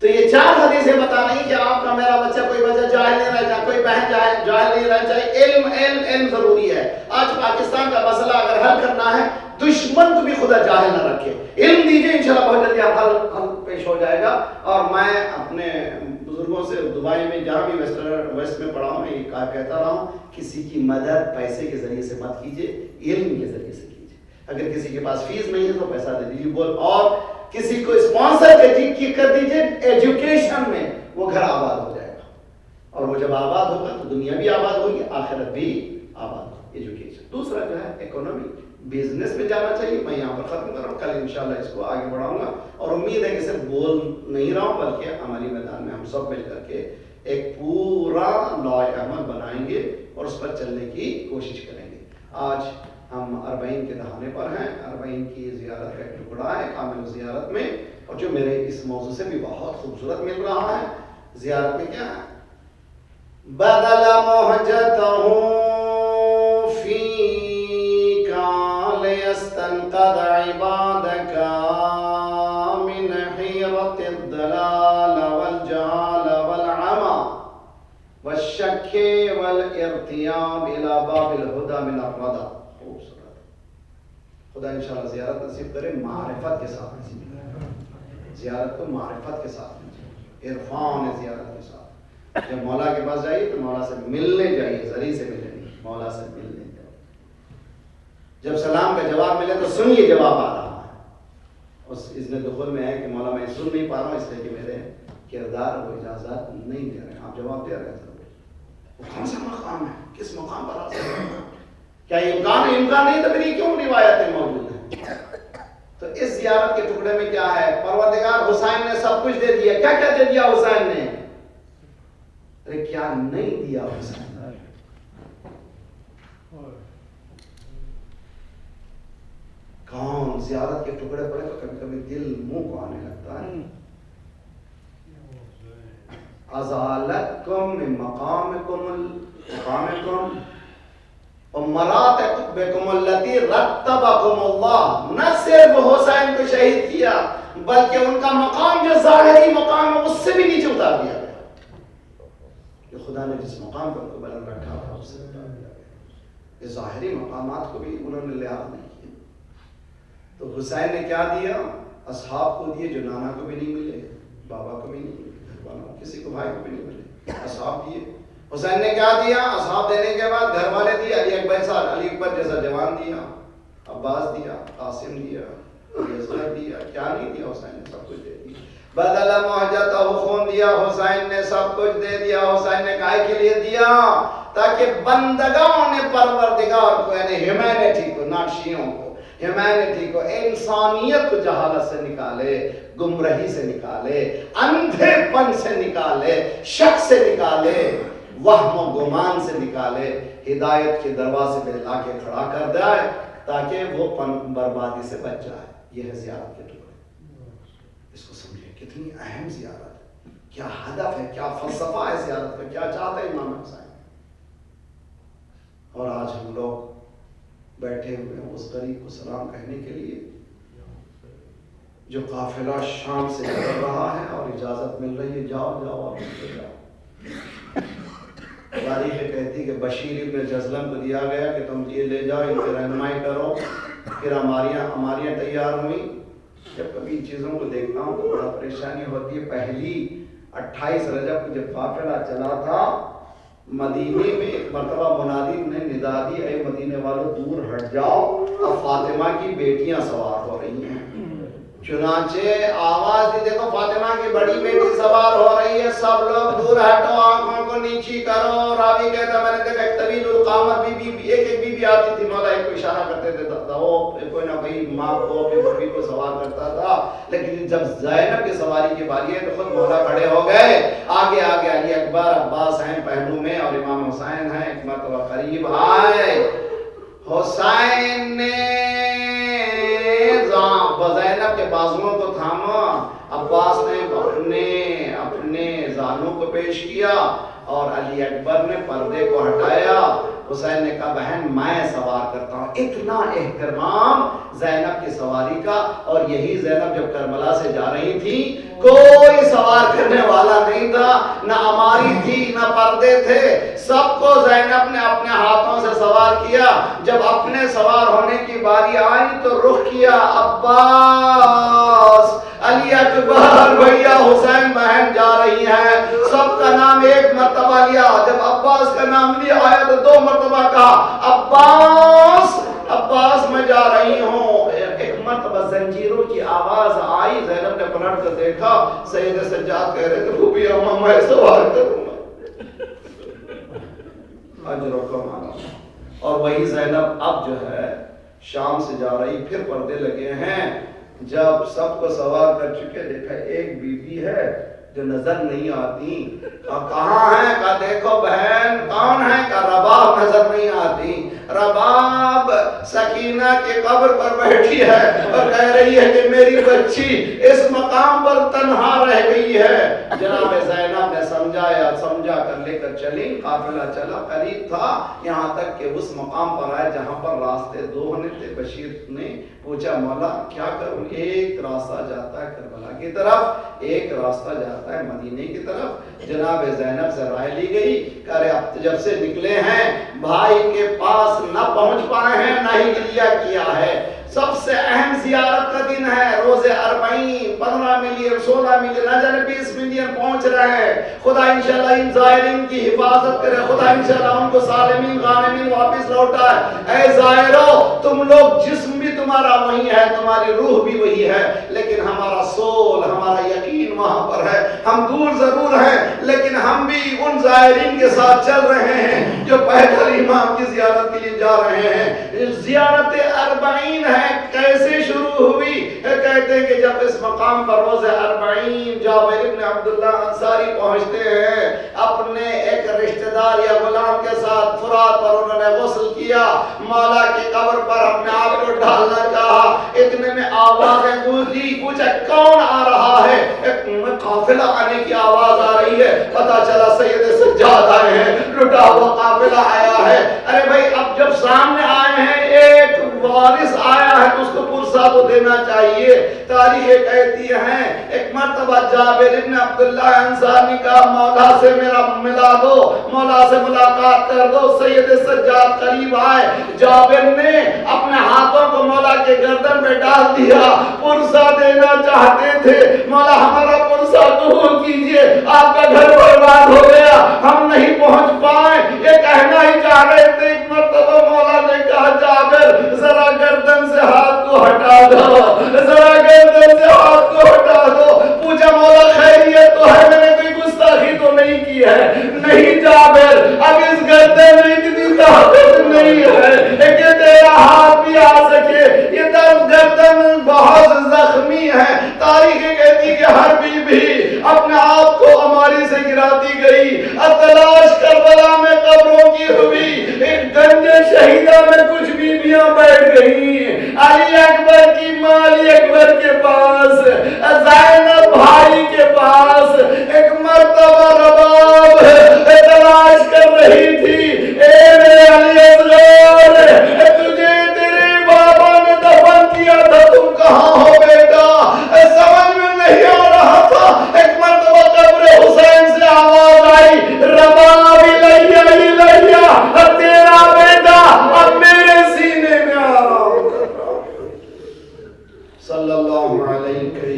S2: تو یہ چار حدیثیں بتا رہی کہ آپ کا میرا بچہ کوئی بچہ جاہل نہیں رہ جائے، کوئی بہن جاہل نہیں رہ جائے، علم علم علم ضروری ہے۔ آج پاکستان کا مسئلہ اگر حل کرنا ہے، دشمن کو بھی خدا جاہل نہ رکھے، علم دیجئے، انشاءاللہ بہت جلدی حل پیش ہو جائے گا۔ اور میں اپنے بزرگوں سے دبئی میں جہاں بھی ویسٹ میں پڑھا ہوں، میں یہ کہتا رہا ہوں، کسی کی مدد پیسے کے ذریعے سے مت کیجیے، علم کے ذریعے سے کیجیے۔ اگر کسی کے پاس فیس نہیں ہے تو پیسہ دے دیجیے، بول، اور کسی کو اسپانسر کر دیجیے ایجوکیشن میں، وہ گھر آباد ہو جائے گا، اور وہ جب آباد ہوگا تو دنیا بھی آباد ہوگی، آخرت بھی آباد ہوگی۔ ایجوکیشن۔ دوسرا جو ہے اکانومی، بزنس میں جانا چاہیے۔ میں یہاں پر ختم کر رہا ہوں، کل انشاءاللہ اس کو آگے بڑھاؤں گا، اور امید ہے کہ صرف بول نہیں رہا ہوں بلکہ عملی میدان میں ہم سب مل کر کے ایک پورا لائے عمل بنائیں گے اور اس پر چلنے کی کوشش کریں گے۔ آج ہم 40 کے دہانے پر ہیں، 40 کی زیارت کا ایک ٹکڑا ہے کامل زیارت میں، اور جو میرے اس موضوع سے بھی بہت خوبصورت مل رہا ہے۔ زیارت میں کیا ہے؟ بدل محجتہ فیک لیستنقذ عبادک من حیرۃ الضلال والجہال والعمی والشک والارتیاب الی باب الہدی من الردی۔ خدا انشاءاللہ زیارت نصیب کرے، معرفت کے ساتھ نصیب کرے، زیارت کو معرفت کے ساتھ، عرفان زیارت کے ساتھ۔ جب مولا کے پاس جائیے تو مولا سے ملنے جائیے، ذریعے سے ملنے نہیں، مولا سے ملنے جائیے۔ جب سلام کا جواب ملے تو سنیے جواب آ رہا ہے۔ اس اذن دخول میں ہے کہ مولا میں سن نہیں پا رہا ہوں، اس لیے کہ میرے کردار وہ اجازت نہیں دے رہے ہیں، آپ جواب دے رہے ہیں۔ وہ کون سا مقام ہے؟ کس مقام پر حاصل ہے؟ کیا یہ امکان ہے؟ امکان نہیں تو پھر کیوں روایتیں موجود ہیں؟ تو اس زیارت کے ٹکڑے میں کیا ہے؟ پروردگار حسین نے سب کچھ دے دیا۔ کیا کیا دے دیا حسین نے؟ ارے کیا نہیں دیا حسین؟ کون زیارت کے ٹکڑے پڑے تو کبھی کبھی دل منہ کو آنے لگتا ہے۔ ازالتکم من مقامکم ومراتبکم التي رتبکم اللہ۔ نہ صرف حسین کو شہید کیا بلکہ ان کا مقام جو ظاہری مقام ہے اس سے بھی نیچے اتار دیا گیا۔ کہ خدا نے جس مقام پر ان کو بلند رکھا تھا اس سے اتار دیا گیا۔ یہ ظاہری مقامات کو بھی انہوں نے لحاظ نہیں کیا۔ تو حسین نے کیا دیا؟ اصحاب کو دیے جو نانا کو بھی نہیں ملے، بابا کو بھی نہیں ملے، گھر والوں کسی کو بھائی کو بھی نہیں ملے، اصحاب دیے۔ حسین نے کیا دیا؟ اصحاب دینے کے بعد گھر والے دیے، علی اکبر جیسا جوان دیا، عباس دیا، قاسم دیا، یزید دیا۔ کیا نہیں دیا حسین نے؟ سب کچھ دے دیا۔ بدل محجتہ، خون دیا حسین نے، سب کچھ دے دیا حسین نے۔ کائے کے لیے دیا؟ تاکہ بندگان پروردگار کو، یعنی ہیومینٹی کو، ناٹ شیعوں کو، ہیومینٹی کو، انسانیت کو جہالت سے نکالے، گمراہی سے نکالے، اندھے پن سے نکالے، شک سے نکالے، وہم و گمان سے نکالے، ہدایت کے دروازے پہ لا کے کھڑا کر دے تاکہ وہ بربادی سے بچ جائے۔ یہ ہے زیارت کے ٹکڑے۔ کتنی اہم زیارت ہے، کیا ہدف ہے، کیا فلسفہ ہے زیارت کا، کیا چاہتے ہیں امام حسین. اور آج ہم لوگ بیٹھے ہوئے ہیں اس غریب کو سلام کہنے کے لیے جو قافلہ شام سے چل رہا ہے اور اجازت مل رہی ہے جاؤ جاؤ اور جاؤ. تاریخ کہتی کہ بشیر ابن جزلم کو دیا گیا کہ تم یہ لے جاؤ، ان کی رہنمائی کرو. پھر ہماریاں تیار ہوئیں. جب کبھی ان چیزوں کو دیکھتا ہوں تو بڑا پریشانی ہوتی ہے. پہلی 28 رجب کو جب قافلہ چلا تھا مدینے میں ایک مرتبہ منادی نے ندا دی، اے مدینے والوں دور ہٹ جاؤ، اب فاطمہ کی بیٹیاں سوار ہو رہی ہیں. چنانچہ آواز دی، دیکھو فاطمہ کی بڑی بیٹی سوار ہو رہی ہے، سب لوگ دور ہٹو، آنکھوں کو نیچی کرو. راوی کہتا میں نے دیکھا ایک طویل القامت بی بی ایک بی آتی تھی، مولا ایک کو اشارہ کرتے تھے کوئی نہ کوئی ماں کو اپنی بی کو سوار کرتا تھا. لیکن جب زینب کی سواری کی باری ہے تو خود مولا کھڑے ہو گئے. آگے آگے علی اکبر عباس ہیں پہلو میں اور امام حسین ہیں. ایک مرتبہ قریب آئے، حسین نے زینب کے بازوؤں کو تھاما، عباس نے اپنے زانوں کو پیش کیا اور علی اکبر نے پردے کو ہٹایا. حسین نے کہا بہن میں سوار کرتا ہوں. اتنا اہتمام زینب کی سواری کا. اور یہی زینب جب کربلا سے جا رہی تھی کوئی سوار کرنے والا نہیں تھا، نہ اماری تھی نہ پردے تھے، سب کو زینب نے اپنے ہاتھوں سے سوار کیا. جب اپنے سوار ہونے کی باری آئی تو رخ کیا عباس، علی اکبر بھیا، حسین بہن جا رہی ہیں. سب کا نام ایک مرتبہ لیا. جب عباس کا نام لیا آیا تو 2 مرتبہ کہا عباس عباس میں جا رہی ہوں. ایک مرتبہ زنجیروں کی آواز آئی. زینب نے پلٹ کر دیکھا، سید سجاد کہہ رہے تھے پھوپھی اماں میں سوار کروں گا. اجر و کمال. اور وہی زینب اب جو ہے شام سے جا رہی، پھر پردے لگے ہیں. جب سب کو سوار کر چکے دیکھا ایک بی بی ہے جو نظر نہیں آتی. کہاں ہے؟ کہا دیکھو بہن کون ہے؟ کہا رباب نظر نہیں آتی. رباب سکینہ کے قبر پر بیٹھی ہے اور کہہ رہی ہے کہ میری بچی اس مقام پر تنہا رہ گئی ہے. جناب زینب نے سمجھا کر لے کر چلی. قافلہ چلا، قریب تھا یہاں تک کہ اس مقام پر آئے جہاں پر راستے 2 ہونے تھے. بشیر نے پوچھا مولا کیا کروں؟ ایک راستہ جاتا ہے کربلا کی طرف، ایک راستہ جاتا ہے مدینے کی طرف. جناب زینب سے رائے لی گئی کہ اب جب سے نکلے ہیں بھائی کے پاس نہ پہنچ پائے ہیں نہ ہی گریہ کیا ہے. سب سے اہم زیارت کا دن ہے، روز 40، 15 ملین 16 ملین نہ جانے 20 ملین پہنچ رہے ہیں. خدا انشاءاللہ ان زائرین کی حفاظت کرے، خدا انشاءاللہ ان کو سالمین غانمین واپس لوٹائے. اے زائرو تم لوگ جسم بھی تمہارا وہی ہے، تمہاری روح بھی وہی ہے، لیکن ہمارا سول ہمارا یقین وہاں پر ہے. ہم دور ضرور ہیں لیکن ہم بھی ان زائرین کے ساتھ چل رہے ہیں جو پیدل امام کی زیارت کے لیے جا رہے ہیں. زیارت 40 ہے. کیسے شروع ہوئی؟ کہتے ہیں کہ جب اس مقام پر روز 40 جابر ابن عبداللہ انصاری پہنچتے ہیں اپنے ایک رشتہ دار یا غلام کے ساتھ فرات پر انہوں نے غسل کیا، مولا کی قبر پر اپنے آپ کو ڈالنا چاہا. اتنے میں آوازیں گونجی، پوچھا کون آ رہا ہے؟ ایک قافلہ آنے کی آواز آ رہی ہے. پتا چلا سید سجاد آئے ہیں، لٹا ہوا قافلہ آیا ہے. ارے بھائی اب جب سامنے آئے ہیں ایک وارث آیا ہے تو اس کو پرسہ تو دینا چاہیے. تاریخ کہتی ہیں ایک مرتبہ جابر ابن عبداللہ انصاری کا مولا سے میرا ملا دو، مولا سے ملاقات کر دو. سید سجاد قریب آئے، جابر نے اپنے ہاتھوں کو مولا کے گردن میں ڈال دیا، پرسہ دینا چاہتے تھے. مولا ہمارا پرسہ قبول کیجئے، آپ کا گھر برباد ہو گیا، ہم نہیں پہنچ پائے. یہ کہنا ہی چاہ رہے تھے. ایک مرتبہ مولا نے کہا جابر ذرا گردن سے ہاتھ کو ہٹا دو، ذرا گردن سے ہاتھ کو ہٹا دو. پوچھا مولا خیریت تو ہے؟ میں نے کوئی گستاخی تو نہیں کی ہے؟ نہیں جابر اب اس گردن میں اتنی طاقت نہیں ہے کہ تیرا ہاتھ بھی آ سکے. یہ گردن بہت زخمی ہے. تاریخ کہتی کہ ہر بی بی اپنے آپ کو اماری سے گراتی گئی. تلاش کربلا میں قبروں کی ہوئی. ایک گنج شہیدہ میں کچھ بیویاں بیٹھ گئی. علی اکبر کی ماں علی اکبر کے پاس، زینب بھائی کے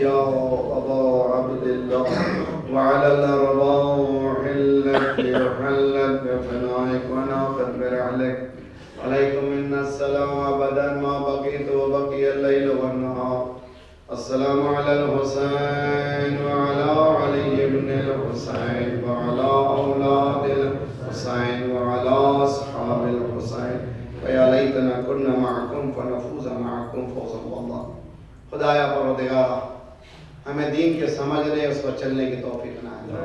S1: يا أبا عبد الله وعلى الأرواح التي حلت بفنائك وناقت برحلك عليكم منا السلام أبدا ما بقيت وبقي الليل والنهار. السلام على الحسين وعلى علي بن الحسين وعلى أولاد الحسين وعلى أصحاب الحسين ويا ليتنا كنا معكم فنفوز معكم فوزا والله. خدایا پروردگارا ہمیں دین کے سمجھنے اس پر چلنے کی توفیق عنایت فرما.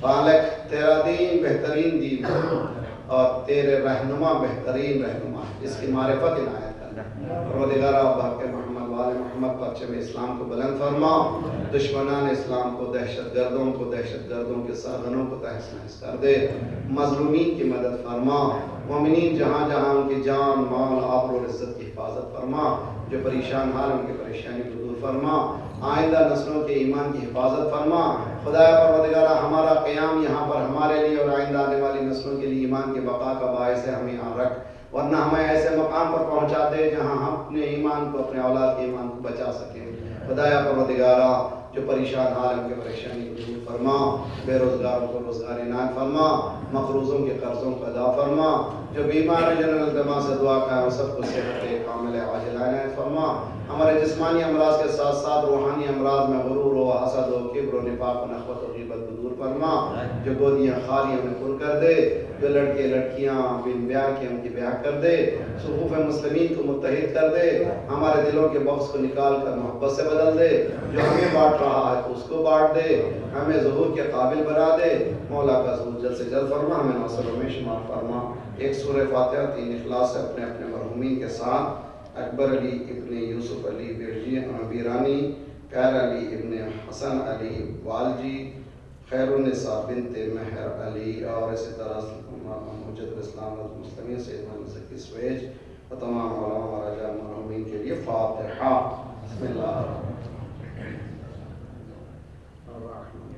S1: خالق تیرا دین بہترین دین ہے اور تیرے رہنما بہترین رہنما ہے، اس کی معرفت عنایت کرنا. پروردگارا بحق محمد وآل محمد پرچم اسلام کو بلند فرما، دشمنان اسلام کو، دہشت گردوں کے ساغنوں کو تہس نہس کر دے. مظلومین کی مدد فرما، مومنین جہاں جہاں ان کی جان مال آبرو اور عزت کی حفاظت فرما. جو پریشان حال ان کی پریشانی کو دور فرما، آئندہ نسلوں کے ایمان کی حفاظت فرما. خدایا پروردگارا ہمارا قیام یہاں پر ہمارے لیے اور آئندہ آنے والی نسلوں کے لیے ایمان کے بقا کا باعث ہے. ہمیں یہاں رکھ، ورنہ ہمیں ایسے مقام پر پہنچا دے جہاں ہم اپنے ایمان کو، اپنے اولاد کے ایمان کو بچا سکیں. خدایا پروردگارا جو پریشان حال ان کی پریشانی کو دور فرما، بے روزگاروں کو روزگار عنایت فرما، مقروضوں کے قرضوں کو ادا فرما. جو بیمار ہیں جنرل دما سے دعا کا ہے سب کو صحت کامل عاجل عنایت فرما. ہمارے جسمانی امراض کے ساتھ ساتھ روحانی امراض میں غرور و حسد و کبر و نفاق و نخوت و غیبت کو دور فرما. جو گودیاں خالی انہیں پر کر دے، جو لڑکے لڑکیاں بن بیاہ کی ان کی بیاہ کر دے، صفوف مسلمین کو متحد کر دے. ہمارے دلوں کے بغض کو نکال کر محبت سے بدل دے. جو ہمیں بانٹ رہا ہے اس کو بانٹ دے، ہمیں ظہور کے قابل بنا دے. مولا کا ظہور جلد سے جلد فرما، ہمیں ناصروں میں شمار فرما. ایک سورہ فاتحہ 3 اخلاص سے اپنے اپنے مرحومین کے ساتھ اکبر علی ابن یوسف علی بیرجی بیرانی، خیر علی ابن حسن علی والجی، خیر النساء بنت مہر علی، اور اسی طرح مجد الاسلام والمسلمین سید محمد ذکی سویج اور تمام علماء و رجاء مرحومین کے لیے فاتحہ. بسم اللہ الرحمن الرحیم.